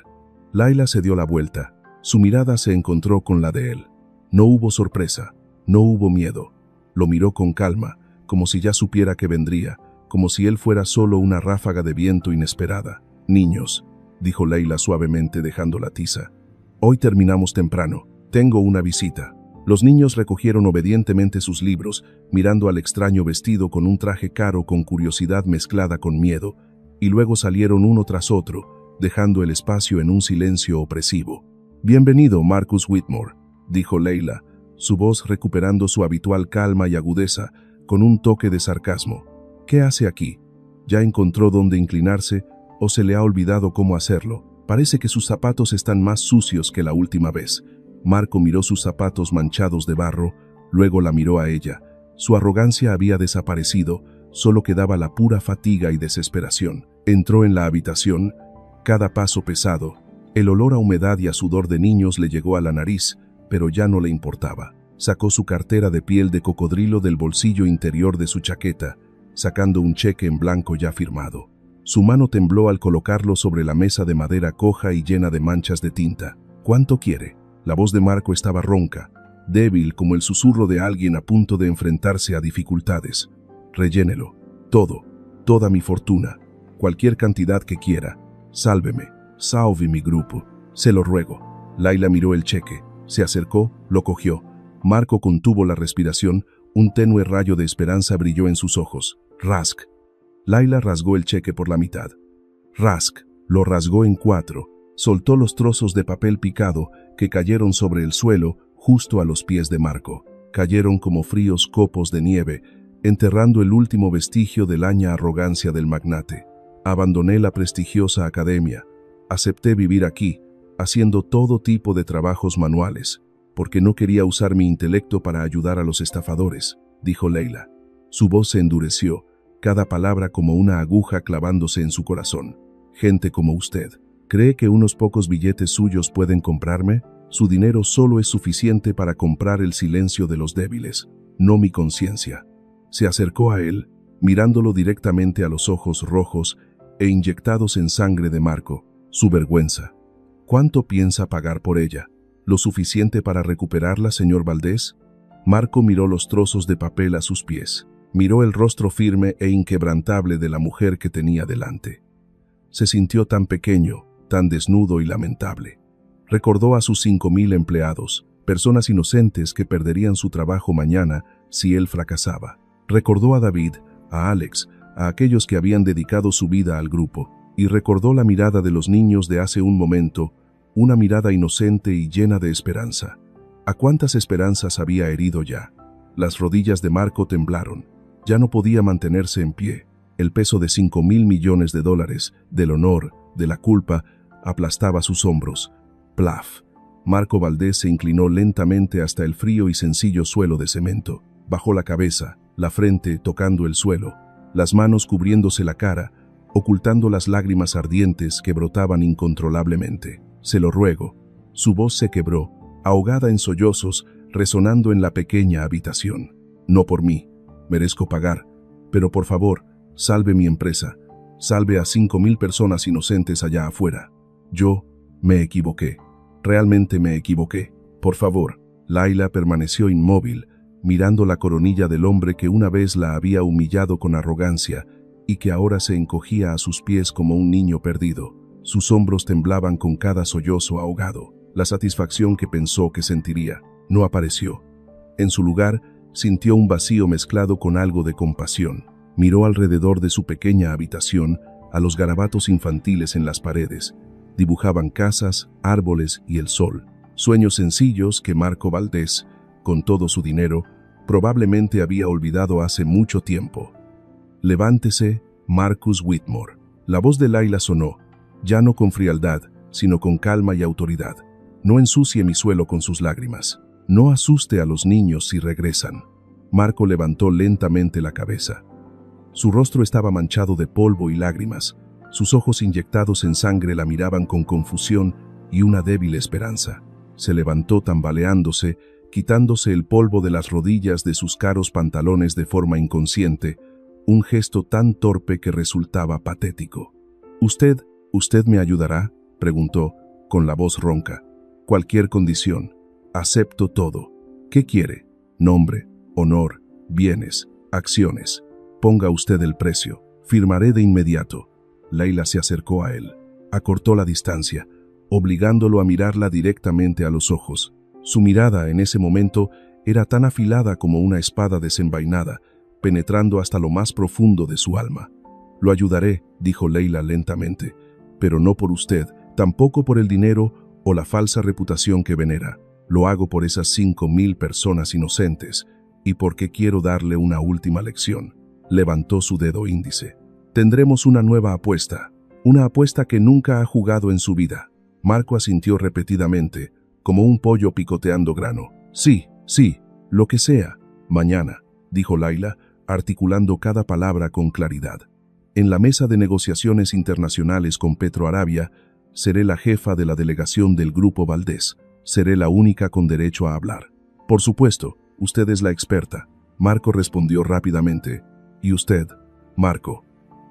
Laila se dio la vuelta. Su mirada se encontró con la de él. No hubo sorpresa, no hubo miedo. Lo miró con calma, como si ya supiera que vendría, como si él fuera solo una ráfaga de viento inesperada. «Niños», dijo Leila suavemente dejando la tiza. «Hoy terminamos temprano. Tengo una visita». Los niños recogieron obedientemente sus libros, mirando al extraño vestido con un traje caro con curiosidad mezclada con miedo, y luego salieron uno tras otro, dejando el espacio en un silencio opresivo. «Bienvenido, Marcus Whitmore», dijo Leila, su voz recuperando su habitual calma y agudeza, con un toque de sarcasmo. «¿Qué hace aquí? ¿Ya encontró dónde inclinarse o se le ha olvidado cómo hacerlo? Parece que sus zapatos están más sucios que la última vez». Marco miró sus zapatos manchados de barro, luego la miró a ella. Su arrogancia había desaparecido, solo quedaba la pura fatiga y desesperación. Entró en la habitación, cada paso pesado. El olor a humedad y a sudor de niños le llegó a la nariz, pero ya no le importaba. Sacó su cartera de piel de cocodrilo del bolsillo interior de su chaqueta, sacando un cheque en blanco ya firmado. Su mano tembló al colocarlo sobre la mesa de madera coja y llena de manchas de tinta. «¿Cuánto quiere?». La voz de Marco estaba ronca, débil como el susurro de alguien a punto de enfrentarse a dificultades. «Rellénelo. Todo. Toda mi fortuna. Cualquier cantidad que quiera. Sálveme. Salve mi grupo. Se lo ruego». Laila miró el cheque. Se acercó, lo cogió. Marco contuvo la respiración, un tenue rayo de esperanza brilló en sus ojos. «Rask». Laila rasgó el cheque por la mitad. «Rask». Lo rasgó en 4. Soltó los trozos de papel picado que cayeron sobre el suelo justo a los pies de Marco. Cayeron como fríos copos de nieve, enterrando el último vestigio de laña arrogancia del magnate. «Abandoné la prestigiosa academia. Acepté vivir aquí, haciendo todo tipo de trabajos manuales, porque no quería usar mi intelecto para ayudar a los estafadores», dijo Leila. Su voz se endureció, cada palabra como una aguja clavándose en su corazón. «Gente como usted. ¿Cree que unos pocos billetes suyos pueden comprarme? Su dinero solo es suficiente para comprar el silencio de los débiles, no mi conciencia». Se acercó a él, mirándolo directamente a los ojos rojos e inyectados en sangre de Marco. Su vergüenza. «¿Cuánto piensa pagar por ella? ¿Lo suficiente para recuperarla, señor Valdés?» Marco miró los trozos de papel a sus pies. Miró el rostro firme e inquebrantable de la mujer que tenía delante. Se sintió tan pequeño, tan desnudo y lamentable. Recordó a sus 5.000 empleados, personas inocentes que perderían su trabajo mañana si él fracasaba. Recordó a David, a Alex, a aquellos que habían dedicado su vida al grupo, y recordó la mirada de los niños de hace un momento, una mirada inocente y llena de esperanza. ¿A cuántas esperanzas había herido ya? Las rodillas de Marco temblaron. Ya no podía mantenerse en pie. El peso de 5.000 millones de dólares, del honor, de la culpa, aplastaba sus hombros. Plaf. Marco Valdés se inclinó lentamente hasta el frío y sencillo suelo de cemento. Bajó la cabeza, la frente tocando el suelo, las manos cubriéndose la cara, ocultando las lágrimas ardientes que brotaban incontrolablemente. Se lo ruego. Su voz se quebró, ahogada en sollozos, resonando en la pequeña habitación. No por mí. Merezco pagar. Pero por favor, salve mi empresa. Salve a 5.000 personas inocentes allá afuera. Yo me equivoqué. Realmente me equivoqué. Por favor. Layla permaneció inmóvil, mirando la coronilla del hombre que una vez la había humillado con arrogancia y que ahora se encogía a sus pies como un niño perdido. Sus hombros temblaban con cada sollozo ahogado. La satisfacción que pensó que sentiría no apareció. En su lugar, sintió un vacío mezclado con algo de compasión. Miró alrededor de su pequeña habitación a los garabatos infantiles en las paredes. Dibujaban casas, árboles y el sol. Sueños sencillos que Marco Valdés, con todo su dinero, probablemente había olvidado hace mucho tiempo. Levántese, Marcus Whitmore. La voz de Layla sonó, ya no con frialdad, sino con calma y autoridad. No ensucie mi suelo con sus lágrimas. No asuste a los niños si regresan. Marco levantó lentamente la cabeza. Su rostro estaba manchado de polvo y lágrimas. Sus ojos inyectados en sangre la miraban con confusión y una débil esperanza. Se levantó tambaleándose, quitándose el polvo de las rodillas de sus caros pantalones de forma inconsciente, un gesto tan torpe que resultaba patético. ¿Usted me ayudará?, preguntó, con la voz ronca. Cualquier condición. Acepto todo. ¿Qué quiere? Nombre, honor, bienes, acciones. Ponga usted el precio. Firmaré de inmediato. Layla se acercó a él. Acortó la distancia, obligándolo a mirarla directamente a los ojos. Su mirada en ese momento era tan afilada como una espada desenvainada, penetrando hasta lo más profundo de su alma. Lo ayudaré, dijo Layla lentamente, pero no por usted, tampoco por el dinero o la falsa reputación que venera. Lo hago por esas 5.000 personas inocentes y porque quiero darle una última lección. Levantó su dedo índice. Tendremos una nueva apuesta, una apuesta que nunca ha jugado en su vida. Marco asintió repetidamente, como un pollo picoteando grano. Sí, lo que sea. Mañana, dijo Layla, articulando cada palabra con claridad. En la mesa de negociaciones internacionales con Petroarabia, seré la jefa de la delegación del Grupo Valdés. Seré la única con derecho a hablar. Por supuesto, usted es la experta. Marco respondió rápidamente. ¿Y usted, Marco?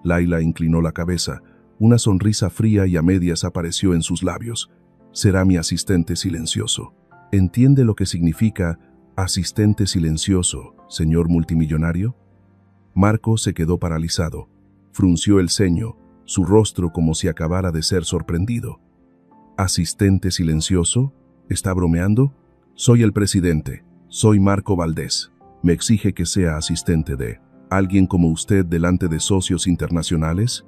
Layla inclinó la cabeza. Una sonrisa fría y a medias apareció en sus labios. Será mi asistente silencioso. ¿Entiende lo que significa asistente silencioso, señor multimillonario? Marco se quedó paralizado. Frunció el ceño, su rostro como si acabara de ser sorprendido. ¿Asistente silencioso? ¿Está bromeando? Soy el presidente. Soy Marco Valdés. ¿Me exige que sea asistente de alguien como usted delante de socios internacionales?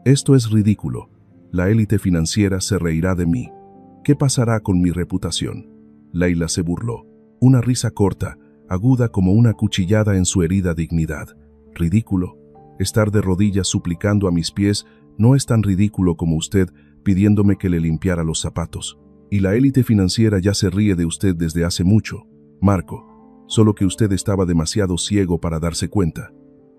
Esto es ridículo. La élite financiera se reirá de mí. ¿Qué pasará con mi reputación? Layla se burló. Una risa corta, aguda como una cuchillada en su herida dignidad. Ridículo. Estar de rodillas suplicando a mis pies no es tan ridículo como usted pidiéndome que le limpiara los zapatos. Y la élite financiera ya se ríe de usted desde hace mucho, Marco, solo que usted estaba demasiado ciego para darse cuenta.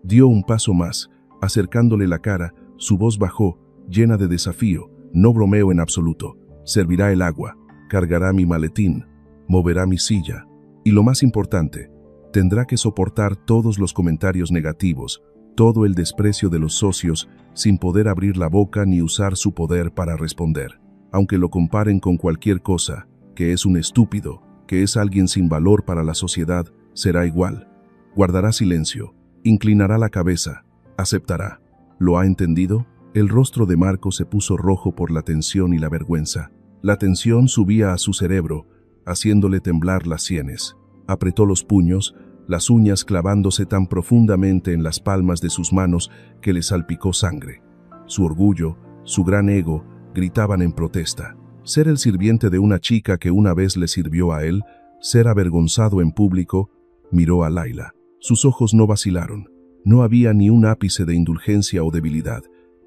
Dio un paso más, acercándole la cara, su voz bajó, llena de desafío. No bromeo en absoluto. Servirá el agua, cargará mi maletín, moverá mi silla. Y lo más importante, tendrá que soportar todos los comentarios negativos, todo el desprecio de los socios, sin poder abrir la boca ni usar su poder para responder. Aunque lo comparen con cualquier cosa, que es un estúpido, que es alguien sin valor para la sociedad, será igual. Guardará silencio, inclinará la cabeza, aceptará. ¿Lo ha entendido? El rostro de Marco se puso rojo por la tensión y la vergüenza. La tensión subía a su cerebro, haciéndole temblar las sienes. Apretó los puños, las uñas clavándose tan profundamente en las palmas de sus manos que le salpicó sangre. Su orgullo, su gran ego, gritaban en protesta. Ser el sirviente de una chica que una vez le sirvió a él, ser avergonzado en público, miró a Layla. Sus ojos no vacilaron. No había ni un ápice de indulgencia o debilidad.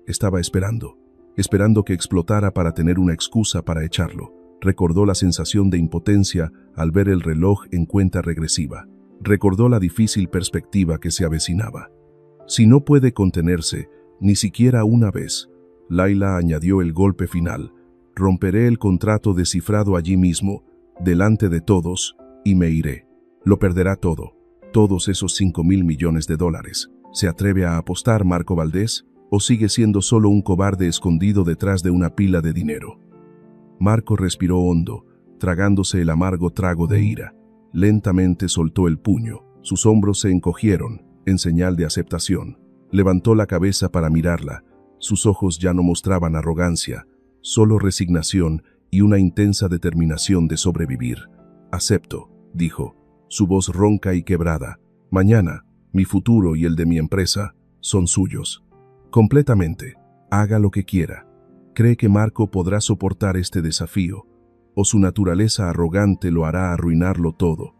Estaba esperando que explotara para tener una excusa para echarlo. Recordó la sensación de impotencia al ver el reloj en cuenta regresiva. Recordó la difícil perspectiva que se avecinaba. Si no puede contenerse, ni siquiera una vez, Layla añadió el golpe final. Romperé el contrato descifrado allí mismo, delante de todos, y me iré. Lo perderá todo, todos esos 5.000 millones de dólares. ¿Se atreve a apostar Marco Valdés o sigue siendo solo un cobarde escondido detrás de una pila de dinero? Marco respiró hondo, tragándose el amargo trago de ira. Lentamente soltó el puño. Sus hombros se encogieron, en señal de aceptación. Levantó la cabeza para mirarla. Sus ojos ya no mostraban arrogancia, solo resignación y una intensa determinación de sobrevivir. «Acepto», dijo, su voz ronca y quebrada. «Mañana, mi futuro y el de mi empresa son suyos. Completamente. Haga lo que quiera». ¿Cree que Marco podrá soportar este desafío? ¿O su naturaleza arrogante lo hará arruinarlo todo?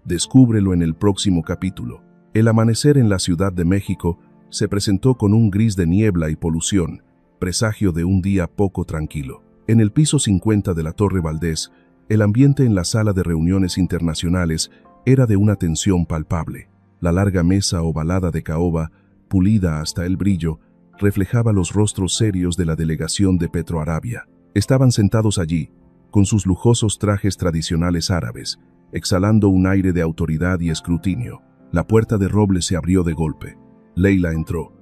Descúbrelo en el próximo capítulo. El amanecer en la Ciudad de México se presentó con un gris de niebla y polución, presagio de un día poco tranquilo. En el piso 50 de la Torre Valdés, el ambiente en la sala de reuniones internacionales era de una tensión palpable. La larga mesa ovalada de caoba, pulida hasta el brillo, reflejaba los rostros serios de la delegación de Petroarabia. Estaban sentados allí, con sus lujosos trajes tradicionales árabes, exhalando un aire de autoridad y escrutinio. La puerta de roble se abrió de golpe. Layla entró.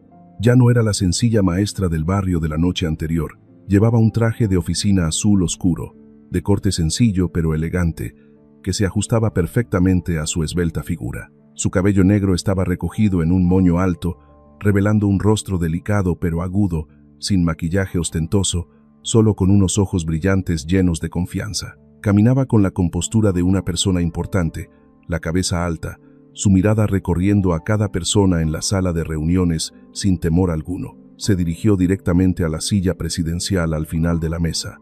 Ya no era la sencilla maestra del barrio de la noche anterior. Llevaba un traje de oficina azul oscuro, de corte sencillo pero elegante, que se ajustaba perfectamente a su esbelta figura. Su cabello negro estaba recogido en un moño alto, revelando un rostro delicado pero agudo, sin maquillaje ostentoso, solo con unos ojos brillantes llenos de confianza. Caminaba con la compostura de una persona importante, la cabeza alta, su mirada recorriendo a cada persona en la sala de reuniones sin temor alguno. Se dirigió directamente a la silla presidencial al final de la mesa,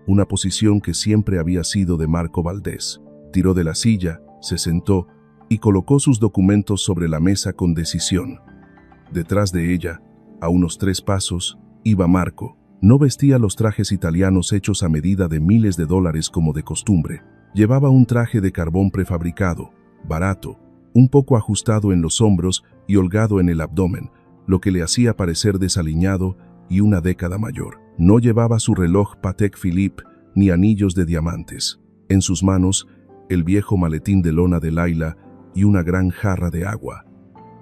una posición que siempre había sido de Marco Valdés. Tiró de la silla, se sentó y colocó sus documentos sobre la mesa con decisión. Detrás de ella, a unos 3 pasos, iba Marco. No vestía los trajes italianos hechos a medida de miles de dólares como de costumbre. Llevaba un traje de carbón prefabricado, barato, un poco ajustado en los hombros y holgado en el abdomen, lo que le hacía parecer desaliñado y una década mayor. No llevaba su reloj Patek Philippe ni anillos de diamantes. En sus manos, el viejo maletín de lona de Layla y una gran jarra de agua.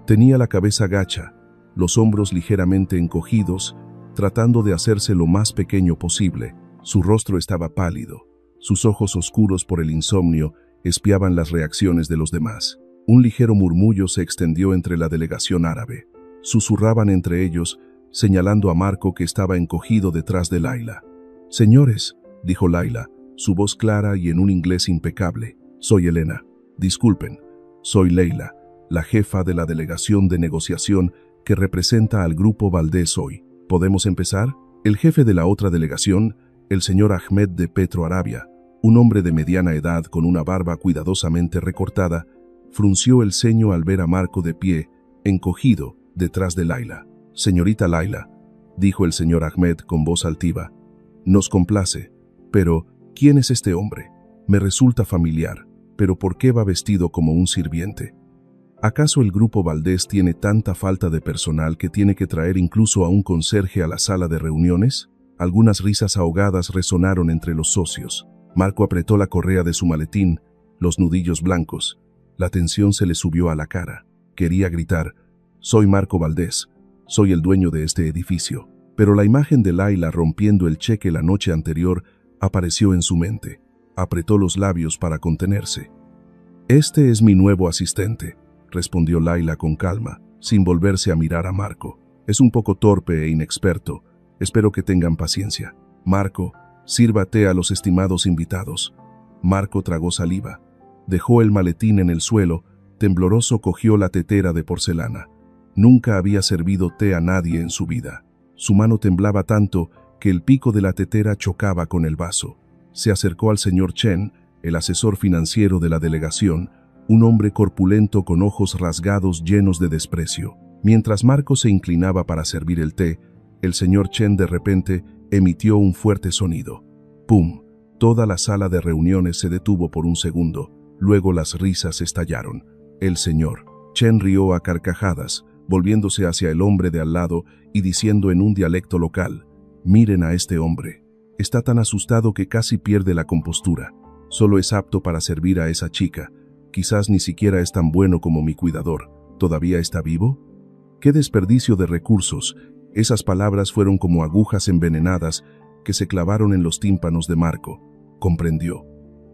Tenía la cabeza gacha, los hombros ligeramente encogidos, tratando de hacerse lo más pequeño posible. Su rostro estaba pálido. Sus ojos oscuros por el insomnio espiaban las reacciones de los demás. Un ligero murmullo se extendió entre la delegación árabe. Susurraban entre ellos, señalando a Marco que estaba encogido detrás de Layla. «Señores», dijo Layla, su voz clara y en un inglés impecable. «Soy Elena. Disculpen, soy Layla, la jefa de la delegación de negociación que representa al grupo Valdés hoy. ¿Podemos empezar?» El jefe de la otra delegación, el señor Ahmed de Petroarabia, un hombre de mediana edad con una barba cuidadosamente recortada, frunció el ceño al ver a Marco de pie, encogido, detrás de Layla. «Señorita Layla», dijo el señor Ahmed con voz altiva, «nos complace, pero ¿quién es este hombre? Me resulta familiar, pero ¿por qué va vestido como un sirviente? ¿Acaso el grupo Valdés tiene tanta falta de personal que tiene que traer incluso a un conserje a la sala de reuniones?» Algunas risas ahogadas resonaron entre los socios. Marco apretó la correa de su maletín, los nudillos blancos. La tensión se le subió a la cara. Quería gritar: «Soy Marco Valdés, soy el dueño de este edificio». Pero la imagen de Layla rompiendo el cheque la noche anterior apareció en su mente. Apretó los labios para contenerse. «Este es mi nuevo asistente», respondió Layla con calma, sin volverse a mirar a Marco. «Es un poco torpe e inexperto. Espero que tengan paciencia». Marco, Sirva té a los estimados invitados. Marco tragó saliva. Dejó el maletín en el suelo, tembloroso cogió la tetera de porcelana. Nunca había servido té a nadie en su vida. Su mano temblaba tanto que el pico de la tetera chocaba con el vaso. Se acercó al señor Chen, el asesor financiero de la delegación, un hombre corpulento con ojos rasgados llenos de desprecio. Mientras Marco se inclinaba para servir el té, el señor Chen de repente emitió un fuerte sonido. ¡Pum! Toda la sala de reuniones se detuvo por un segundo, luego las risas estallaron. El señor Chen rió a carcajadas, volviéndose hacia el hombre de al lado y diciendo en un dialecto local: «Miren a este hombre. Está tan asustado que casi pierde la compostura. Solo es apto para servir a esa chica. Quizás ni siquiera es tan bueno como mi cuidador. ¿Todavía está vivo?». ¡Qué desperdicio de recursos! Esas palabras fueron como agujas envenenadas que se clavaron en los tímpanos de Marco.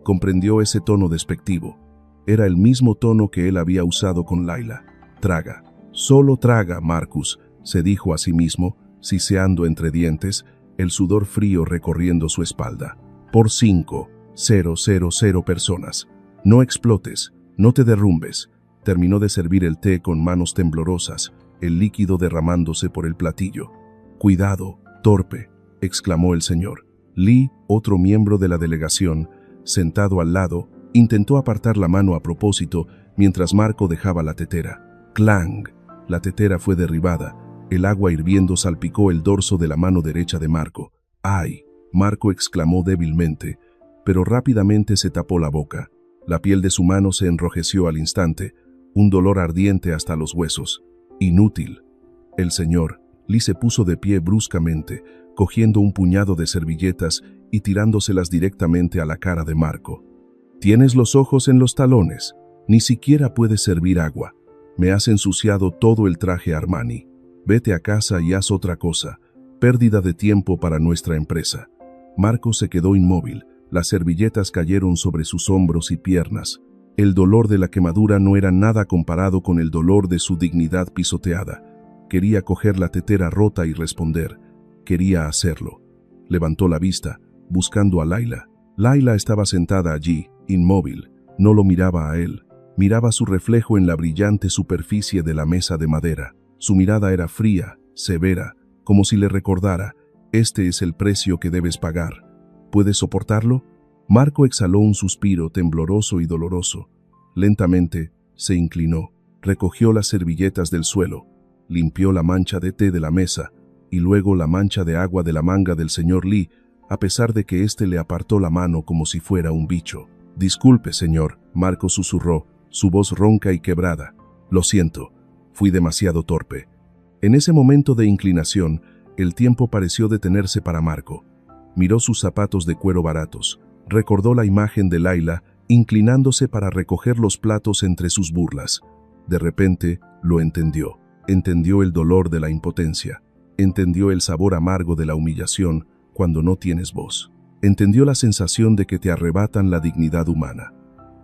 Comprendió ese tono despectivo. Era el mismo tono que él había usado con Laila. «Traga, solo traga, Marcus», se dijo a sí mismo, siseando entre dientes, el sudor frío recorriendo su espalda. «Por 5,000 personas. No explotes, no te derrumbes». Terminó de servir el té con manos temblorosas, el líquido derramándose por el platillo. «Cuidado, torpe», exclamó el señor. Lee, otro miembro de la delegación, sentado al lado, intentó apartar la mano a propósito mientras Marco dejaba la tetera. ¡Clang! La tetera fue derribada. El agua hirviendo salpicó el dorso de la mano derecha de Marco. «¡Ay!», Marco exclamó débilmente, pero rápidamente se tapó la boca. La piel de su mano se enrojeció al instante, un dolor ardiente hasta los huesos. «Inútil». El señor Lee se puso de pie bruscamente, cogiendo un puñado de servilletas y tirándoselas directamente a la cara de Marco. «Tienes los ojos en los talones. Ni siquiera puedes servir agua. Me has ensuciado todo el traje Armani. Vete a casa y haz otra cosa. Pérdida de tiempo para nuestra empresa». Marco se quedó inmóvil. Las servilletas cayeron sobre sus hombros y piernas. El dolor de la quemadura no era nada comparado con el dolor de su dignidad pisoteada. Quería coger la tetera rota y responder. Quería hacerlo. Levantó la vista, buscando a Laila. Laila estaba sentada allí, inmóvil. No lo miraba a él. Miraba su reflejo en la brillante superficie de la mesa de madera. Su mirada era fría, severa, como si le recordara: «Este es el precio que debes pagar. ¿Puedes soportarlo?». Marco exhaló un suspiro tembloroso y doloroso. Lentamente se inclinó, recogió las servilletas del suelo, limpió la mancha de té de la mesa y luego la mancha de agua de la manga del señor Lee, a pesar de que éste le apartó la mano como si fuera un bicho. «Disculpe, señor», Marco susurró, su voz ronca y quebrada. «Lo siento, fui demasiado torpe». En ese momento de inclinación, el tiempo pareció detenerse para Marco. Miró sus zapatos de cuero baratos, recordó la imagen de Laila inclinándose para recoger los platos entre sus burlas. De repente lo entendió. Entendió el dolor de la impotencia. Entendió el sabor amargo de la humillación cuando no tienes voz. Entendió la sensación de que te arrebatan la dignidad humana.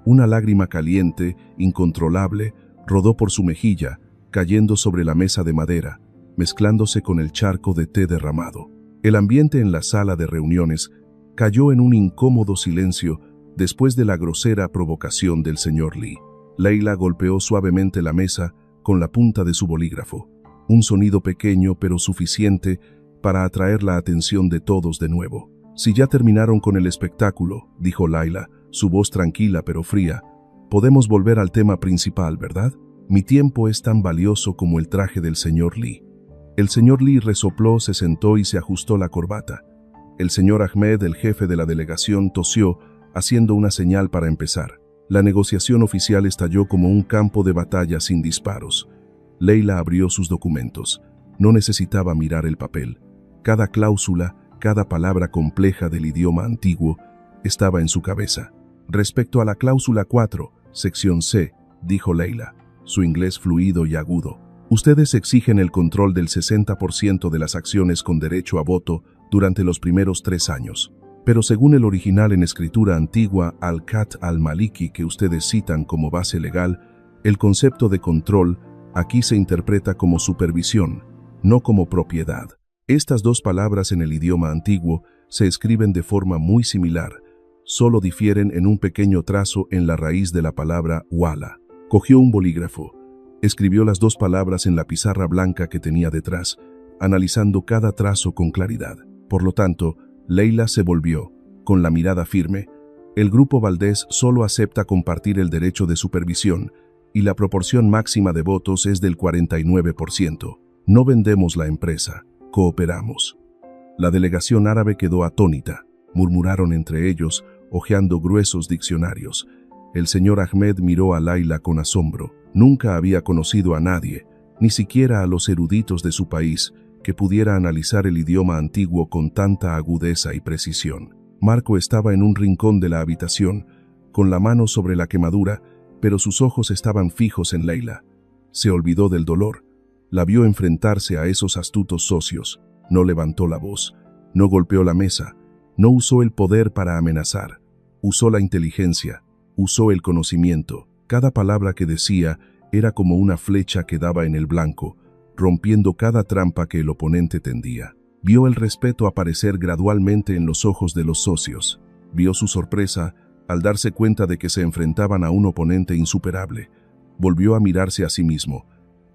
Una lágrima caliente, incontrolable, rodó por su mejilla, cayendo sobre la mesa de madera, mezclándose con el charco de té derramado. El ambiente en la sala de reuniones cayó en un incómodo silencio después de la grosera provocación del señor Lee. Laila golpeó suavemente la mesa con la punta de su bolígrafo. Un sonido pequeño pero suficiente para atraer la atención de todos de nuevo. «Si ya terminaron con el espectáculo», dijo Laila, su voz tranquila pero fría, «podemos volver al tema principal, ¿verdad? Mi tiempo es tan valioso como el traje del señor Lee». El señor Lee resopló, se sentó y se ajustó la corbata. El señor Ahmed, el jefe de la delegación, tosió, haciendo una señal para empezar. La negociación oficial estalló como un campo de batalla sin disparos. Leila abrió sus documentos. No necesitaba mirar el papel. Cada cláusula, cada palabra compleja del idioma antiguo, estaba en su cabeza. «Respecto a la cláusula 4, sección C», dijo Leila, su inglés fluido y agudo. «Ustedes exigen el control del 60% de las acciones con derecho a voto durante los primeros 3 años. Pero según el original en escritura antigua al-Khat al-Maliki que ustedes citan como base legal, el concepto de control aquí se interpreta como supervisión, no como propiedad». Estas dos palabras en el idioma antiguo se escriben de forma muy similar, solo difieren en un pequeño trazo en la raíz de la palabra wala. Cogió un bolígrafo, escribió las dos palabras en la pizarra blanca que tenía detrás, analizando cada trazo con claridad. Por lo tanto, Leila se volvió, con la mirada firme. El Grupo Valdés solo acepta compartir el derecho de supervisión y la proporción máxima de votos es del 49%. No vendemos la empresa, cooperamos. La delegación árabe quedó atónita, murmuraron entre ellos, hojeando gruesos diccionarios. El señor Ahmed miró a Laila con asombro. Nunca había conocido a nadie, ni siquiera a los eruditos de su país, que pudiera analizar el idioma antiguo con tanta agudeza y precisión. Marco estaba en un rincón de la habitación, con la mano sobre la quemadura, pero sus ojos estaban fijos en Leila. Se olvidó del dolor. La vio enfrentarse a esos astutos socios. No levantó la voz, no golpeó la mesa, no usó el poder para amenazar. Usó la inteligencia, usó el conocimiento. Cada palabra que decía era como una flecha que daba en el blanco, rompiendo cada trampa que el oponente tendía. Vio el respeto aparecer gradualmente en los ojos de los socios. Vio su sorpresa al darse cuenta de que se enfrentaban a un oponente insuperable. Volvió a mirarse a sí mismo.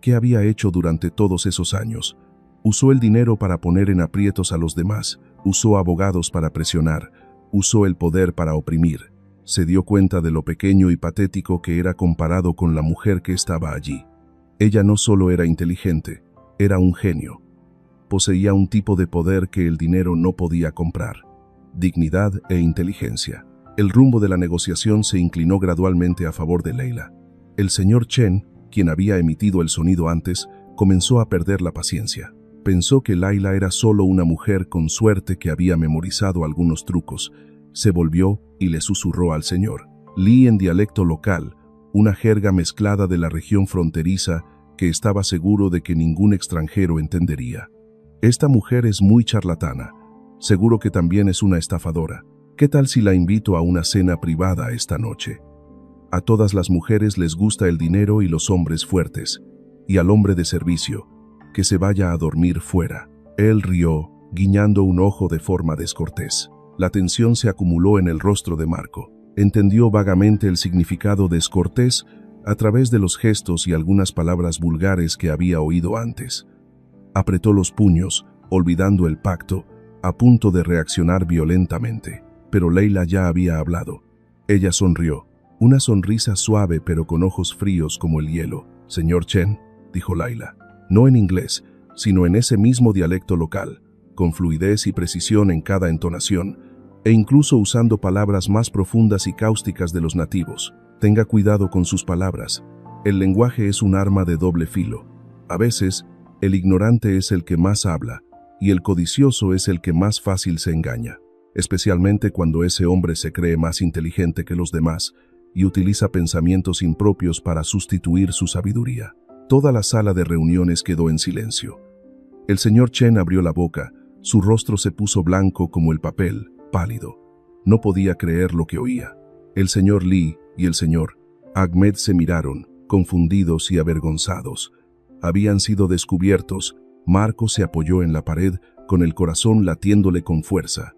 ¿Qué había hecho durante todos esos años? Usó el dinero para poner en aprietos a los demás, usó abogados para presionar, usó el poder para oprimir. Se dio cuenta de lo pequeño y patético que era comparado con la mujer que estaba allí. Ella no solo era inteligente, era un genio. Poseía un tipo de poder que el dinero no podía comprar: dignidad e inteligencia. El rumbo de la negociación se inclinó gradualmente a favor de Leila. El señor Chen, quien había emitido el sonido antes, comenzó a perder la paciencia. Pensó que Laila era solo una mujer con suerte que había memorizado algunos trucos. Se volvió y le susurró al señor Li en dialecto local, una jerga mezclada de la región fronteriza que estaba seguro de que ningún extranjero entendería. Esta mujer es muy charlatana. Seguro que también es una estafadora. ¿Qué tal si la invito a una cena privada esta noche? A todas las mujeres les gusta el dinero y los hombres fuertes, y al hombre de servicio, que se vaya a dormir fuera. Él rió, guiñando un ojo de forma descortés. La tensión se acumuló en el rostro de Marco. Entendió vagamente el significado descortés a través de los gestos y algunas palabras vulgares que había oído antes. Apretó los puños, olvidando el pacto, a punto de reaccionar violentamente. Pero Leila ya había hablado. Ella sonrió, una sonrisa suave pero con ojos fríos como el hielo. «Señor Chen», dijo Leila, no en inglés, sino en ese mismo dialecto local, con fluidez y precisión en cada entonación, e incluso usando palabras más profundas y cáusticas de los nativos. Tenga cuidado con sus palabras. El lenguaje es un arma de doble filo. A veces, el ignorante es el que más habla, y el codicioso es el que más fácil se engaña, especialmente cuando ese hombre se cree más inteligente que los demás y utiliza pensamientos impropios para sustituir su sabiduría. Toda la sala de reuniones quedó en silencio. El señor Chen abrió la boca, su rostro se puso blanco como el papel, pálido. No podía creer lo que oía. El señor Li y el señor Ahmed se miraron, confundidos y avergonzados. Habían sido descubiertos. Marco se apoyó en la pared, con el corazón latiéndole con fuerza.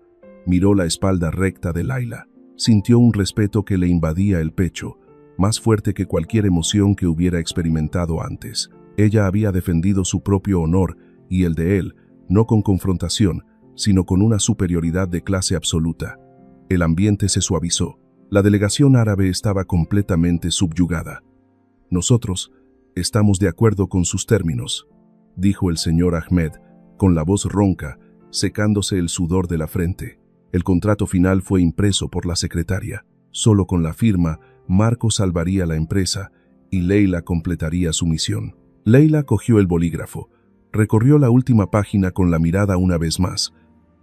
Miró la espalda recta de Laila. Sintió un respeto que le invadía el pecho, más fuerte que cualquier emoción que hubiera experimentado antes. Ella había defendido su propio honor y el de él, no con confrontación, sino con una superioridad de clase absoluta. El ambiente se suavizó. La delegación árabe estaba completamente subyugada. «Nosotros estamos de acuerdo con sus términos», dijo el señor Ahmed, con la voz ronca, secándose el sudor de la frente. El contrato final fue impreso por la secretaria. Solo con la firma, Marco salvaría la empresa y Leila completaría su misión. Leila cogió el bolígrafo, recorrió la última página con la mirada una vez más.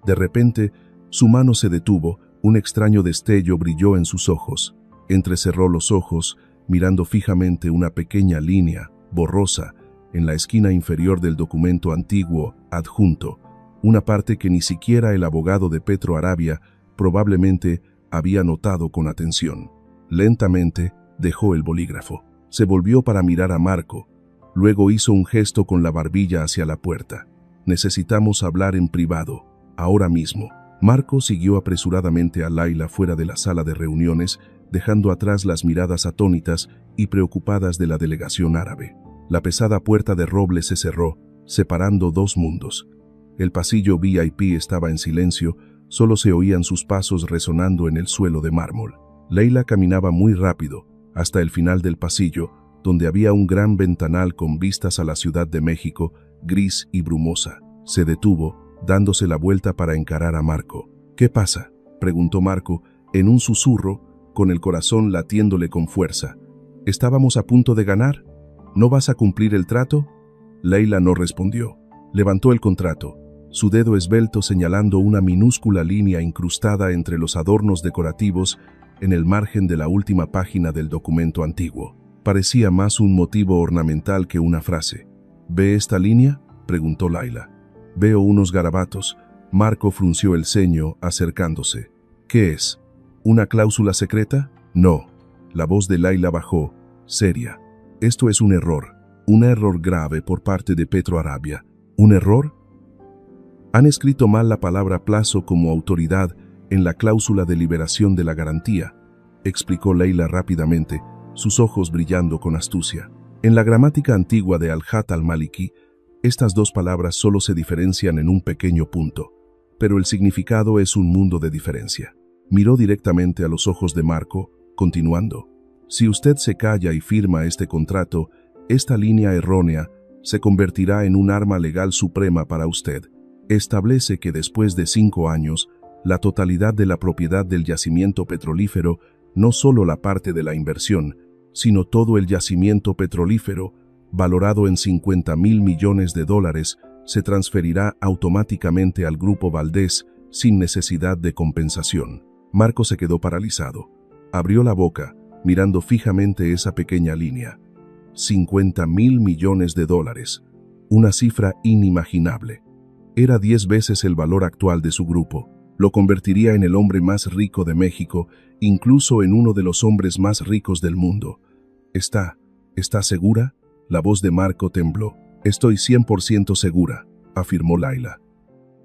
De repente, su mano se detuvo, un extraño destello brilló en sus ojos. Entrecerró los ojos, mirando fijamente una pequeña línea, borrosa, en la esquina inferior del documento antiguo, adjunto, una parte que ni siquiera el abogado de Petro Arabia probablemente había notado con atención. Lentamente dejó el bolígrafo. Se volvió para mirar a Marco. Luego hizo un gesto con la barbilla hacia la puerta. «Necesitamos hablar en privado, ahora mismo». Marco siguió apresuradamente a Laila fuera de la sala de reuniones, dejando atrás las miradas atónitas y preocupadas de la delegación árabe. La pesada puerta de roble se cerró, separando dos mundos. El pasillo VIP estaba en silencio, solo se oían sus pasos resonando en el suelo de mármol. Leila caminaba muy rápido, hasta el final del pasillo, donde había un gran ventanal con vistas a la Ciudad de México, gris y brumosa. Se detuvo, dándose la vuelta para encarar a Marco. «¿Qué pasa?», preguntó Marco, en un susurro, con el corazón latiéndole con fuerza. «¿Estábamos a punto de ganar? ¿No vas a cumplir el trato?». Leila no respondió. Levantó el contrato, su dedo esbelto señalando una minúscula línea incrustada entre los adornos decorativos en el margen de la última página del documento antiguo. Parecía más un motivo ornamental que una frase. «¿Ve esta línea?», preguntó Laila. «Veo unos garabatos». Marco frunció el ceño, acercándose. «¿Qué es? ¿Una cláusula secreta?». «No». La voz de Laila bajó, seria. «Esto es un error grave por parte de Petroarabia». «¿Un error?». «Han escrito mal la palabra plazo como autoridad en la cláusula de liberación de la garantía», explicó Leila rápidamente, sus ojos brillando con astucia. En la gramática antigua de Al-Hat al-Maliki, estas dos palabras solo se diferencian en un pequeño punto, pero el significado es un mundo de diferencia. Miró directamente a los ojos de Marco, continuando. «Si usted se calla y firma este contrato, esta línea errónea se convertirá en un arma legal suprema para usted. Establece que después de 5 años, la totalidad de la propiedad del yacimiento petrolífero, no solo la parte de la inversión, sino todo el yacimiento petrolífero, valorado en $50.000 millones, se transferirá automáticamente al Grupo Valdés sin necesidad de compensación». Marco se quedó paralizado. Abrió la boca, mirando fijamente esa pequeña línea. $50.000 millones, una cifra inimaginable. Era 10 veces el valor actual de su grupo. Lo convertiría en el hombre más rico de México, incluso en uno de los hombres más ricos del mundo. ¿Está segura?». La voz de Marco tembló. «Estoy 100% segura», afirmó Laila.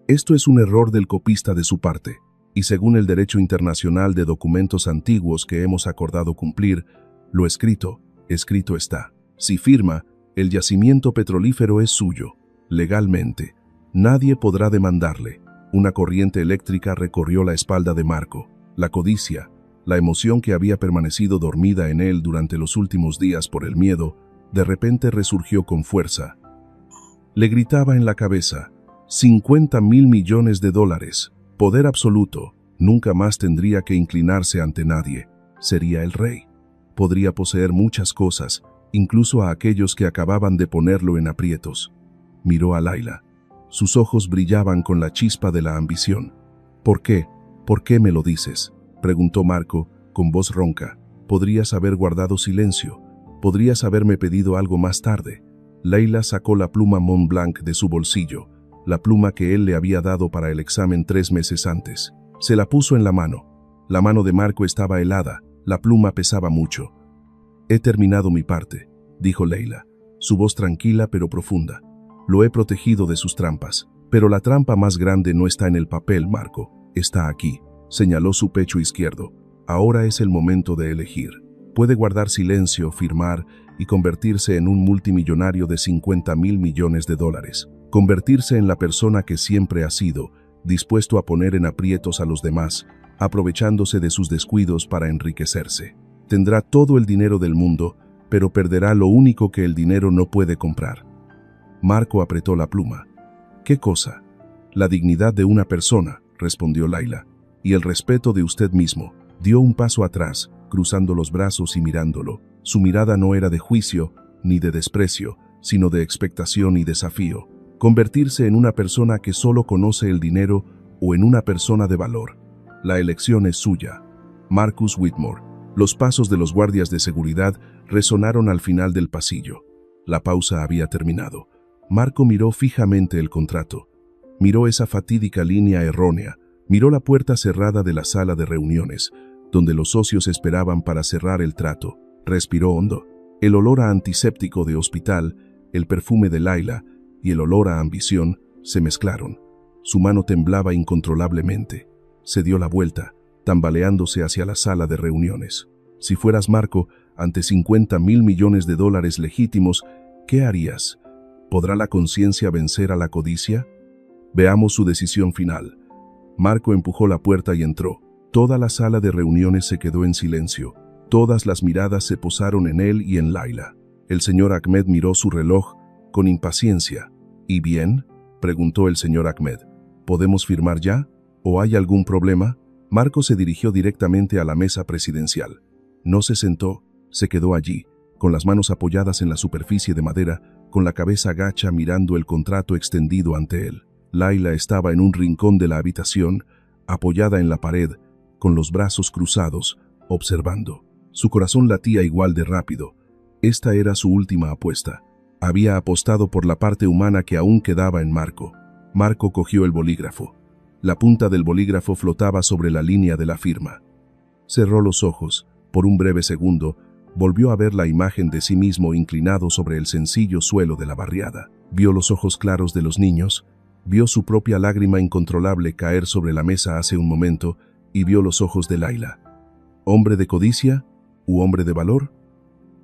«Esto es un error del copista de su parte, y según el derecho internacional de documentos antiguos que hemos acordado cumplir, lo escrito está. Si firma, el yacimiento petrolífero es suyo, legalmente. Nadie podrá demandarle». Una corriente eléctrica recorrió la espalda de Marco. La codicia, la emoción que había permanecido dormida en él durante los últimos días por el miedo, de repente resurgió con fuerza. Le gritaba en la cabeza: $50.000 millones, poder absoluto, nunca más tendría que inclinarse ante nadie, sería el rey. Podría poseer muchas cosas, incluso a aquellos que acababan de ponerlo en aprietos. Miró a Laila. Sus ojos brillaban con la chispa de la ambición. «¿Por qué? ¿Por qué me lo dices?», preguntó Marco, con voz ronca. «Podrías haber guardado silencio. Podrías haberme pedido algo más tarde». Laila sacó la pluma Montblanc de su bolsillo, la pluma que él le había dado para el examen 3 meses antes. Se la puso en la mano. La mano de Marco estaba helada, la pluma pesaba mucho. «He terminado mi parte», dijo Leila, su voz tranquila pero profunda. «Lo he protegido de sus trampas. Pero la trampa más grande no está en el papel, Marco. Está aquí», señaló su pecho izquierdo. «Ahora es el momento de elegir. Puede guardar silencio, firmar y convertirse en un multimillonario de $50.000 millones. Convertirse en la persona que siempre ha sido, dispuesto a poner en aprietos a los demás, aprovechándose de sus descuidos para enriquecerse. Tendrá todo el dinero del mundo, pero perderá lo único que el dinero no puede comprar». Marco apretó la pluma. «¿Qué cosa?». «La dignidad de una persona», respondió Laila, «y el respeto de usted mismo». Dio un paso atrás, cruzando los brazos y mirándolo. Su mirada no era de juicio ni de desprecio, sino de expectación y desafío. Convertirse en una persona que solo conoce el dinero o en una persona de valor. La elección es suya. Marcus Whitmore. Los pasos de los guardias de seguridad resonaron al final del pasillo. La pausa había terminado. Marco miró fijamente el contrato. Miró esa fatídica línea errónea. Miró la puerta cerrada de la sala de reuniones, donde los socios esperaban para cerrar el trato. Respiró hondo. El olor a antiséptico de hospital, el perfume de Laila y el olor a ambición se mezclaron. Su mano temblaba incontrolablemente. Se dio la vuelta, tambaleándose hacia la sala de reuniones. Si fueras Marco, ante 50.000 millones de dólares legítimos, ¿qué harías? ¿Podrá la conciencia vencer a la codicia? Veamos su decisión final. Marco empujó la puerta y entró. Toda la sala de reuniones se quedó en silencio. Todas las miradas se posaron en él y en Layla. El señor Ahmed miró su reloj con impaciencia. ¿Y bien?, preguntó el señor Ahmed. ¿Podemos firmar ya? ¿O hay algún problema? Marco se dirigió directamente a la mesa presidencial. No se sentó, se quedó allí, con las manos apoyadas en la superficie de madera, con la cabeza gacha mirando el contrato extendido ante él. Layla estaba en un rincón de la habitación, apoyada en la pared, con los brazos cruzados, observando. Su corazón latía igual de rápido. Esta era su última apuesta. Había apostado por la parte humana que aún quedaba en Marco. Marco cogió el bolígrafo. La punta del bolígrafo flotaba sobre la línea de la firma. Cerró los ojos. Por un breve segundo, volvió a ver la imagen de sí mismo inclinado sobre el sencillo suelo de la barriada. Vio los ojos claros de los niños, vio su propia lágrima incontrolable caer sobre la mesa hace un momento y vio los ojos de Layla. ¿Hombre de codicia u hombre de valor?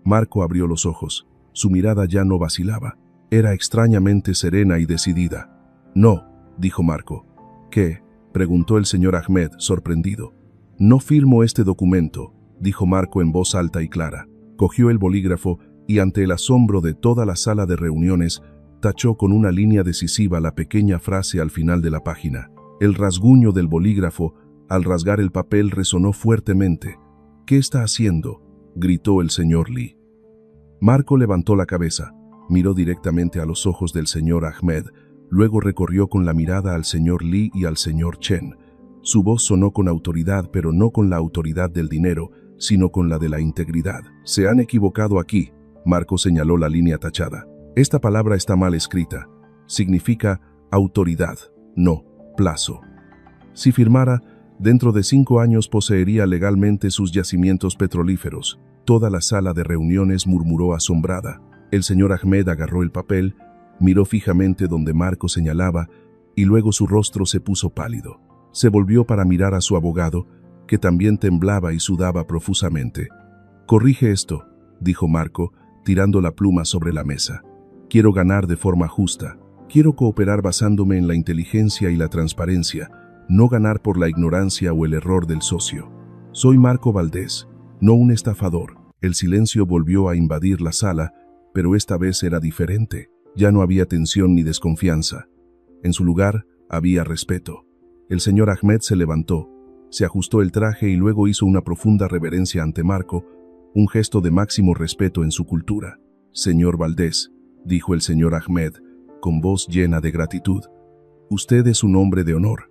Marco abrió los ojos. Su mirada ya no vacilaba. Era extrañamente serena y decidida. «No», dijo Marco. «¿Qué?», preguntó el señor Ahmed, sorprendido. «No firmo este documento», dijo Marco en voz alta y clara. Cogió el bolígrafo y, ante el asombro de toda la sala de reuniones, tachó con una línea decisiva la pequeña frase al final de la página. El rasguño del bolígrafo, al rasgar el papel, resonó fuertemente. «¿Qué está haciendo?», gritó el señor Lee. Marco levantó la cabeza, miró directamente a los ojos del señor Ahmed, luego recorrió con la mirada al señor Lee y al señor Chen. Su voz sonó con autoridad, pero no con la autoridad del dinero, sino con la de la integridad. «Se han equivocado aquí», Marco señaló la línea tachada. «Esta palabra está mal escrita. Significa autoridad, no plazo. Si firmara, dentro de 5 años poseería legalmente sus yacimientos petrolíferos». Toda la sala de reuniones murmuró asombrada. El señor Ahmed agarró el papel, miró fijamente donde Marco señalaba, y luego su rostro se puso pálido. Se volvió para mirar a su abogado, que también temblaba y sudaba profusamente. «Corrige esto», dijo Marco, tirando la pluma sobre la mesa. «Quiero ganar de forma justa. Quiero cooperar basándome en la inteligencia y la transparencia, no ganar por la ignorancia o el error del socio. Soy Marco Valdés, no un estafador». El silencio volvió a invadir la sala, pero esta vez era diferente. Ya no había tensión ni desconfianza. En su lugar había respeto. El señor Ahmed se levantó, se ajustó el traje y luego hizo una profunda reverencia ante Marco, un gesto de máximo respeto en su cultura. «Señor Valdés», dijo el señor Ahmed, con voz llena de gratitud, «usted es un hombre de honor.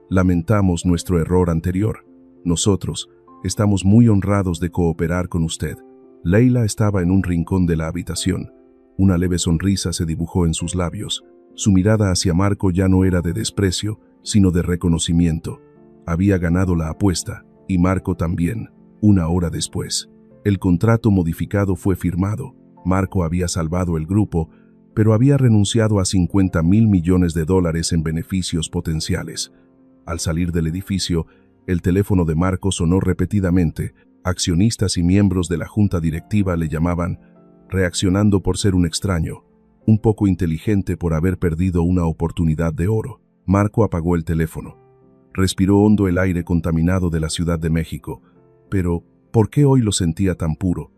Lamentamos nuestro error anterior. Nosotros estamos muy honrados de cooperar con usted». Layla estaba en un rincón de la habitación. Una leve sonrisa se dibujó en sus labios. Su mirada hacia Marco ya no era de desprecio, sino de reconocimiento. Había ganado la apuesta, y Marco también. 1 hora después, el contrato modificado fue firmado. Marco había salvado el grupo, pero había renunciado a 50.000 millones de dólares en beneficios potenciales. Al salir del edificio, el teléfono de Marco sonó repetidamente. Accionistas y miembros de la junta directiva le llamaban, reaccionando por ser un extraño, un poco inteligente por haber perdido una oportunidad de oro. Marco apagó el teléfono. Respiró hondo el aire contaminado de la Ciudad de México. Pero, ¿por qué hoy lo sentía tan puro?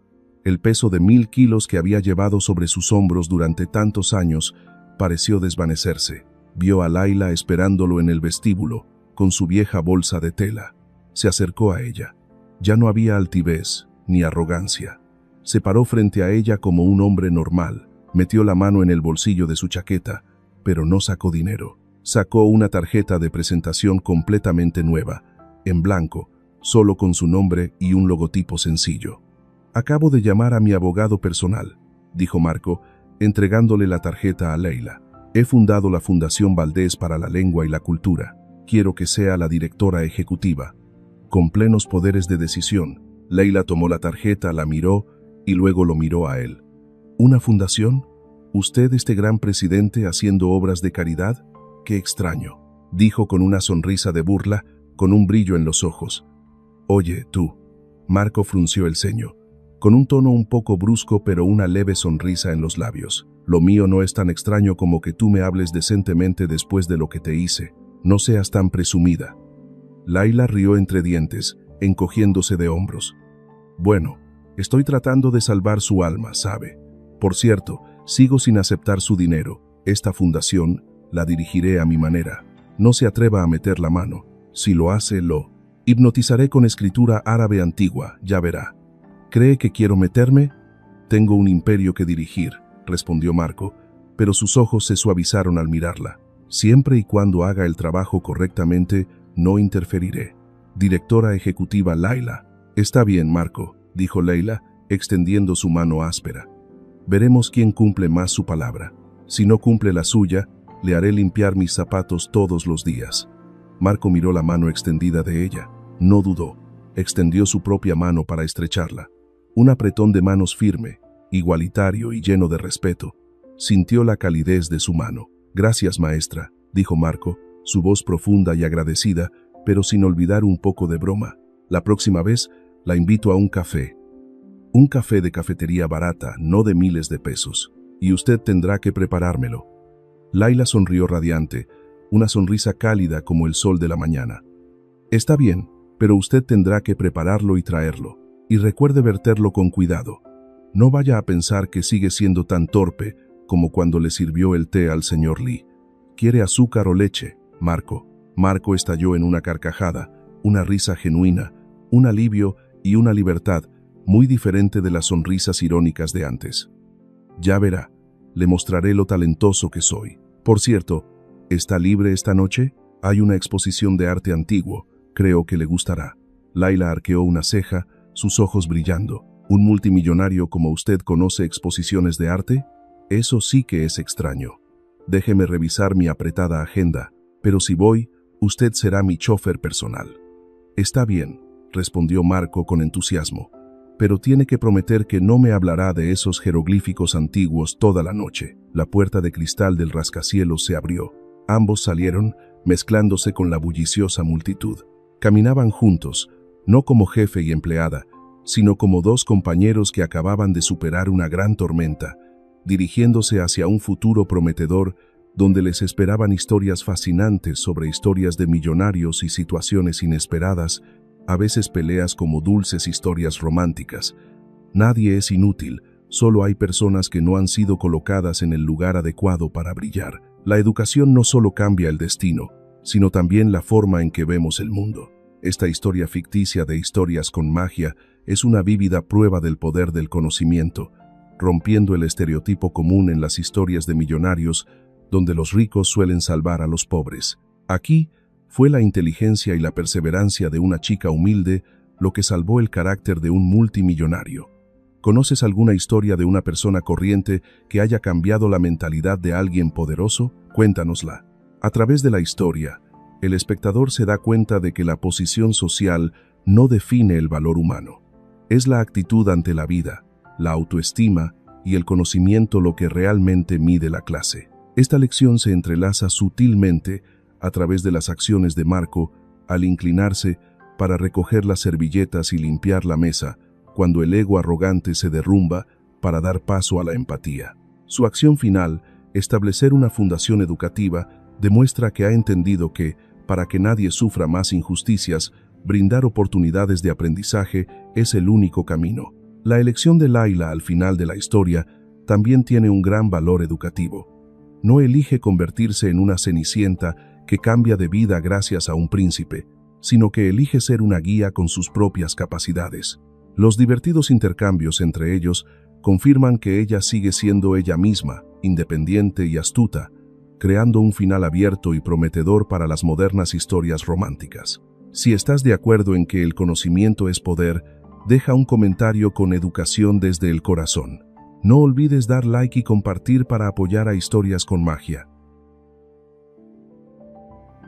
El peso de 1000 kilos que había llevado sobre sus hombros durante tantos años pareció desvanecerse. Vio a Layla esperándolo en el vestíbulo, con su vieja bolsa de tela. Se acercó a ella. Ya no había altivez ni arrogancia. Se paró frente a ella como un hombre normal. Metió la mano en el bolsillo de su chaqueta, pero no sacó dinero. Sacó una tarjeta de presentación completamente nueva, en blanco, solo con su nombre y un logotipo sencillo. «Acabo de llamar a mi abogado personal», dijo Marco, entregándole la tarjeta a Layla. «He fundado la Fundación Valdés para la Lengua y la Cultura. Quiero que sea la directora ejecutiva». Con plenos poderes de decisión, Layla tomó la tarjeta, la miró y luego lo miró a él. «¿Una fundación? ¿Usted, este gran presidente, haciendo obras de caridad? Qué extraño». dijo con una sonrisa de burla, con un brillo en los ojos. Oye, tú. Marco frunció el ceño, con un tono un poco brusco pero una leve sonrisa en los labios. Lo mío no es tan extraño como que tú me hables decentemente después de lo que te hice. No seas tan presumida. Layla rió entre dientes, encogiéndose de hombros. Bueno, estoy tratando de salvar su alma, ¿sabe? Por cierto, sigo sin aceptar su dinero. Esta fundación la dirigiré a mi manera. No se atreva a meter la mano. Si lo hace, lo hipnotizaré con escritura árabe antigua, ya verá. ¿Cree que quiero meterme? Tengo un imperio que dirigir, respondió Marco, pero sus ojos se suavizaron al mirarla. Siempre y cuando haga el trabajo correctamente, no interferiré. Directora ejecutiva Layla. Está bien, Marco, dijo Layla, extendiendo su mano áspera. Veremos quién cumple más su palabra. Si no cumple la suya, le haré limpiar mis zapatos todos los días. Marco miró la mano extendida de ella. No dudó. Extendió su propia mano para estrecharla. Un apretón de manos firme, igualitario y lleno de respeto. Sintió la calidez de su mano. Gracias, maestra, dijo Marco, su voz profunda y agradecida, pero sin olvidar un poco de broma. La próxima vez la invito a un café. Un café de cafetería barata, no de miles de pesos. Y usted tendrá que preparármelo. Layla sonrió radiante, una sonrisa cálida como el sol de la mañana. Está bien, pero usted tendrá que prepararlo y traerlo. Y recuerde verterlo con cuidado. No vaya a pensar que sigue siendo tan torpe como cuando le sirvió el té al señor Lee. ¿Quiere azúcar o leche, Marco? Marco estalló en una carcajada, una risa genuina, un alivio y una libertad muy diferente de las sonrisas irónicas de antes. Ya verá, le mostraré lo talentoso que soy. Por cierto, ¿está libre esta noche? Hay una exposición de arte antiguo, creo que le gustará. Layla arqueó una ceja, sus ojos brillando. ¿Un multimillonario como usted conoce exposiciones de arte? Eso sí que es extraño. Déjeme revisar mi apretada agenda, pero si voy, usted será mi chofer personal. Está bien, respondió Marco con entusiasmo, pero tiene que prometer que no me hablará de esos jeroglíficos antiguos toda la noche. La puerta de cristal del rascacielos se abrió. Ambos salieron, mezclándose con la bulliciosa multitud. Caminaban juntos, no como jefe y empleada, sino como dos compañeros que acababan de superar una gran tormenta, dirigiéndose hacia un futuro prometedor donde les esperaban historias fascinantes sobre historias de millonarios y situaciones inesperadas, a veces peleas como dulces historias románticas. Nadie es inútil, solo hay personas que no han sido colocadas en el lugar adecuado para brillar. La educación no solo cambia el destino, sino también la forma en que vemos el mundo. Esta historia ficticia de historias con magia es una vívida prueba del poder del conocimiento, rompiendo el estereotipo común en las historias de millonarios, donde los ricos suelen salvar a los pobres. Aquí fue la inteligencia y la perseverancia de una chica humilde lo que salvó el carácter de un multimillonario. ¿Conoces alguna historia de una persona corriente que haya cambiado la mentalidad de alguien poderoso? Cuéntanosla. A través de la historia, el espectador se da cuenta de que la posición social no define el valor humano. Es la actitud ante la vida, la autoestima y el conocimiento lo que realmente mide la clase. Esta lección se entrelaza sutilmente a través de las acciones de Marco al inclinarse para recoger las servilletas y limpiar la mesa, cuando el ego arrogante se derrumba para dar paso a la empatía. Su acción final, establecer una fundación educativa, demuestra que ha entendido que, para que nadie sufra más injusticias, brindar oportunidades de aprendizaje es el único camino. La elección de Layla al final de la historia también tiene un gran valor educativo. No elige convertirse en una cenicienta que cambia de vida gracias a un príncipe, sino que elige ser una guía con sus propias capacidades. Los divertidos intercambios entre ellos confirman que ella sigue siendo ella misma, independiente y astuta, creando un final abierto y prometedor para las modernas historias románticas. Si estás de acuerdo en que el conocimiento es poder, deja un comentario con educación desde el corazón. No olvides dar like y compartir para apoyar a Historias con Magia.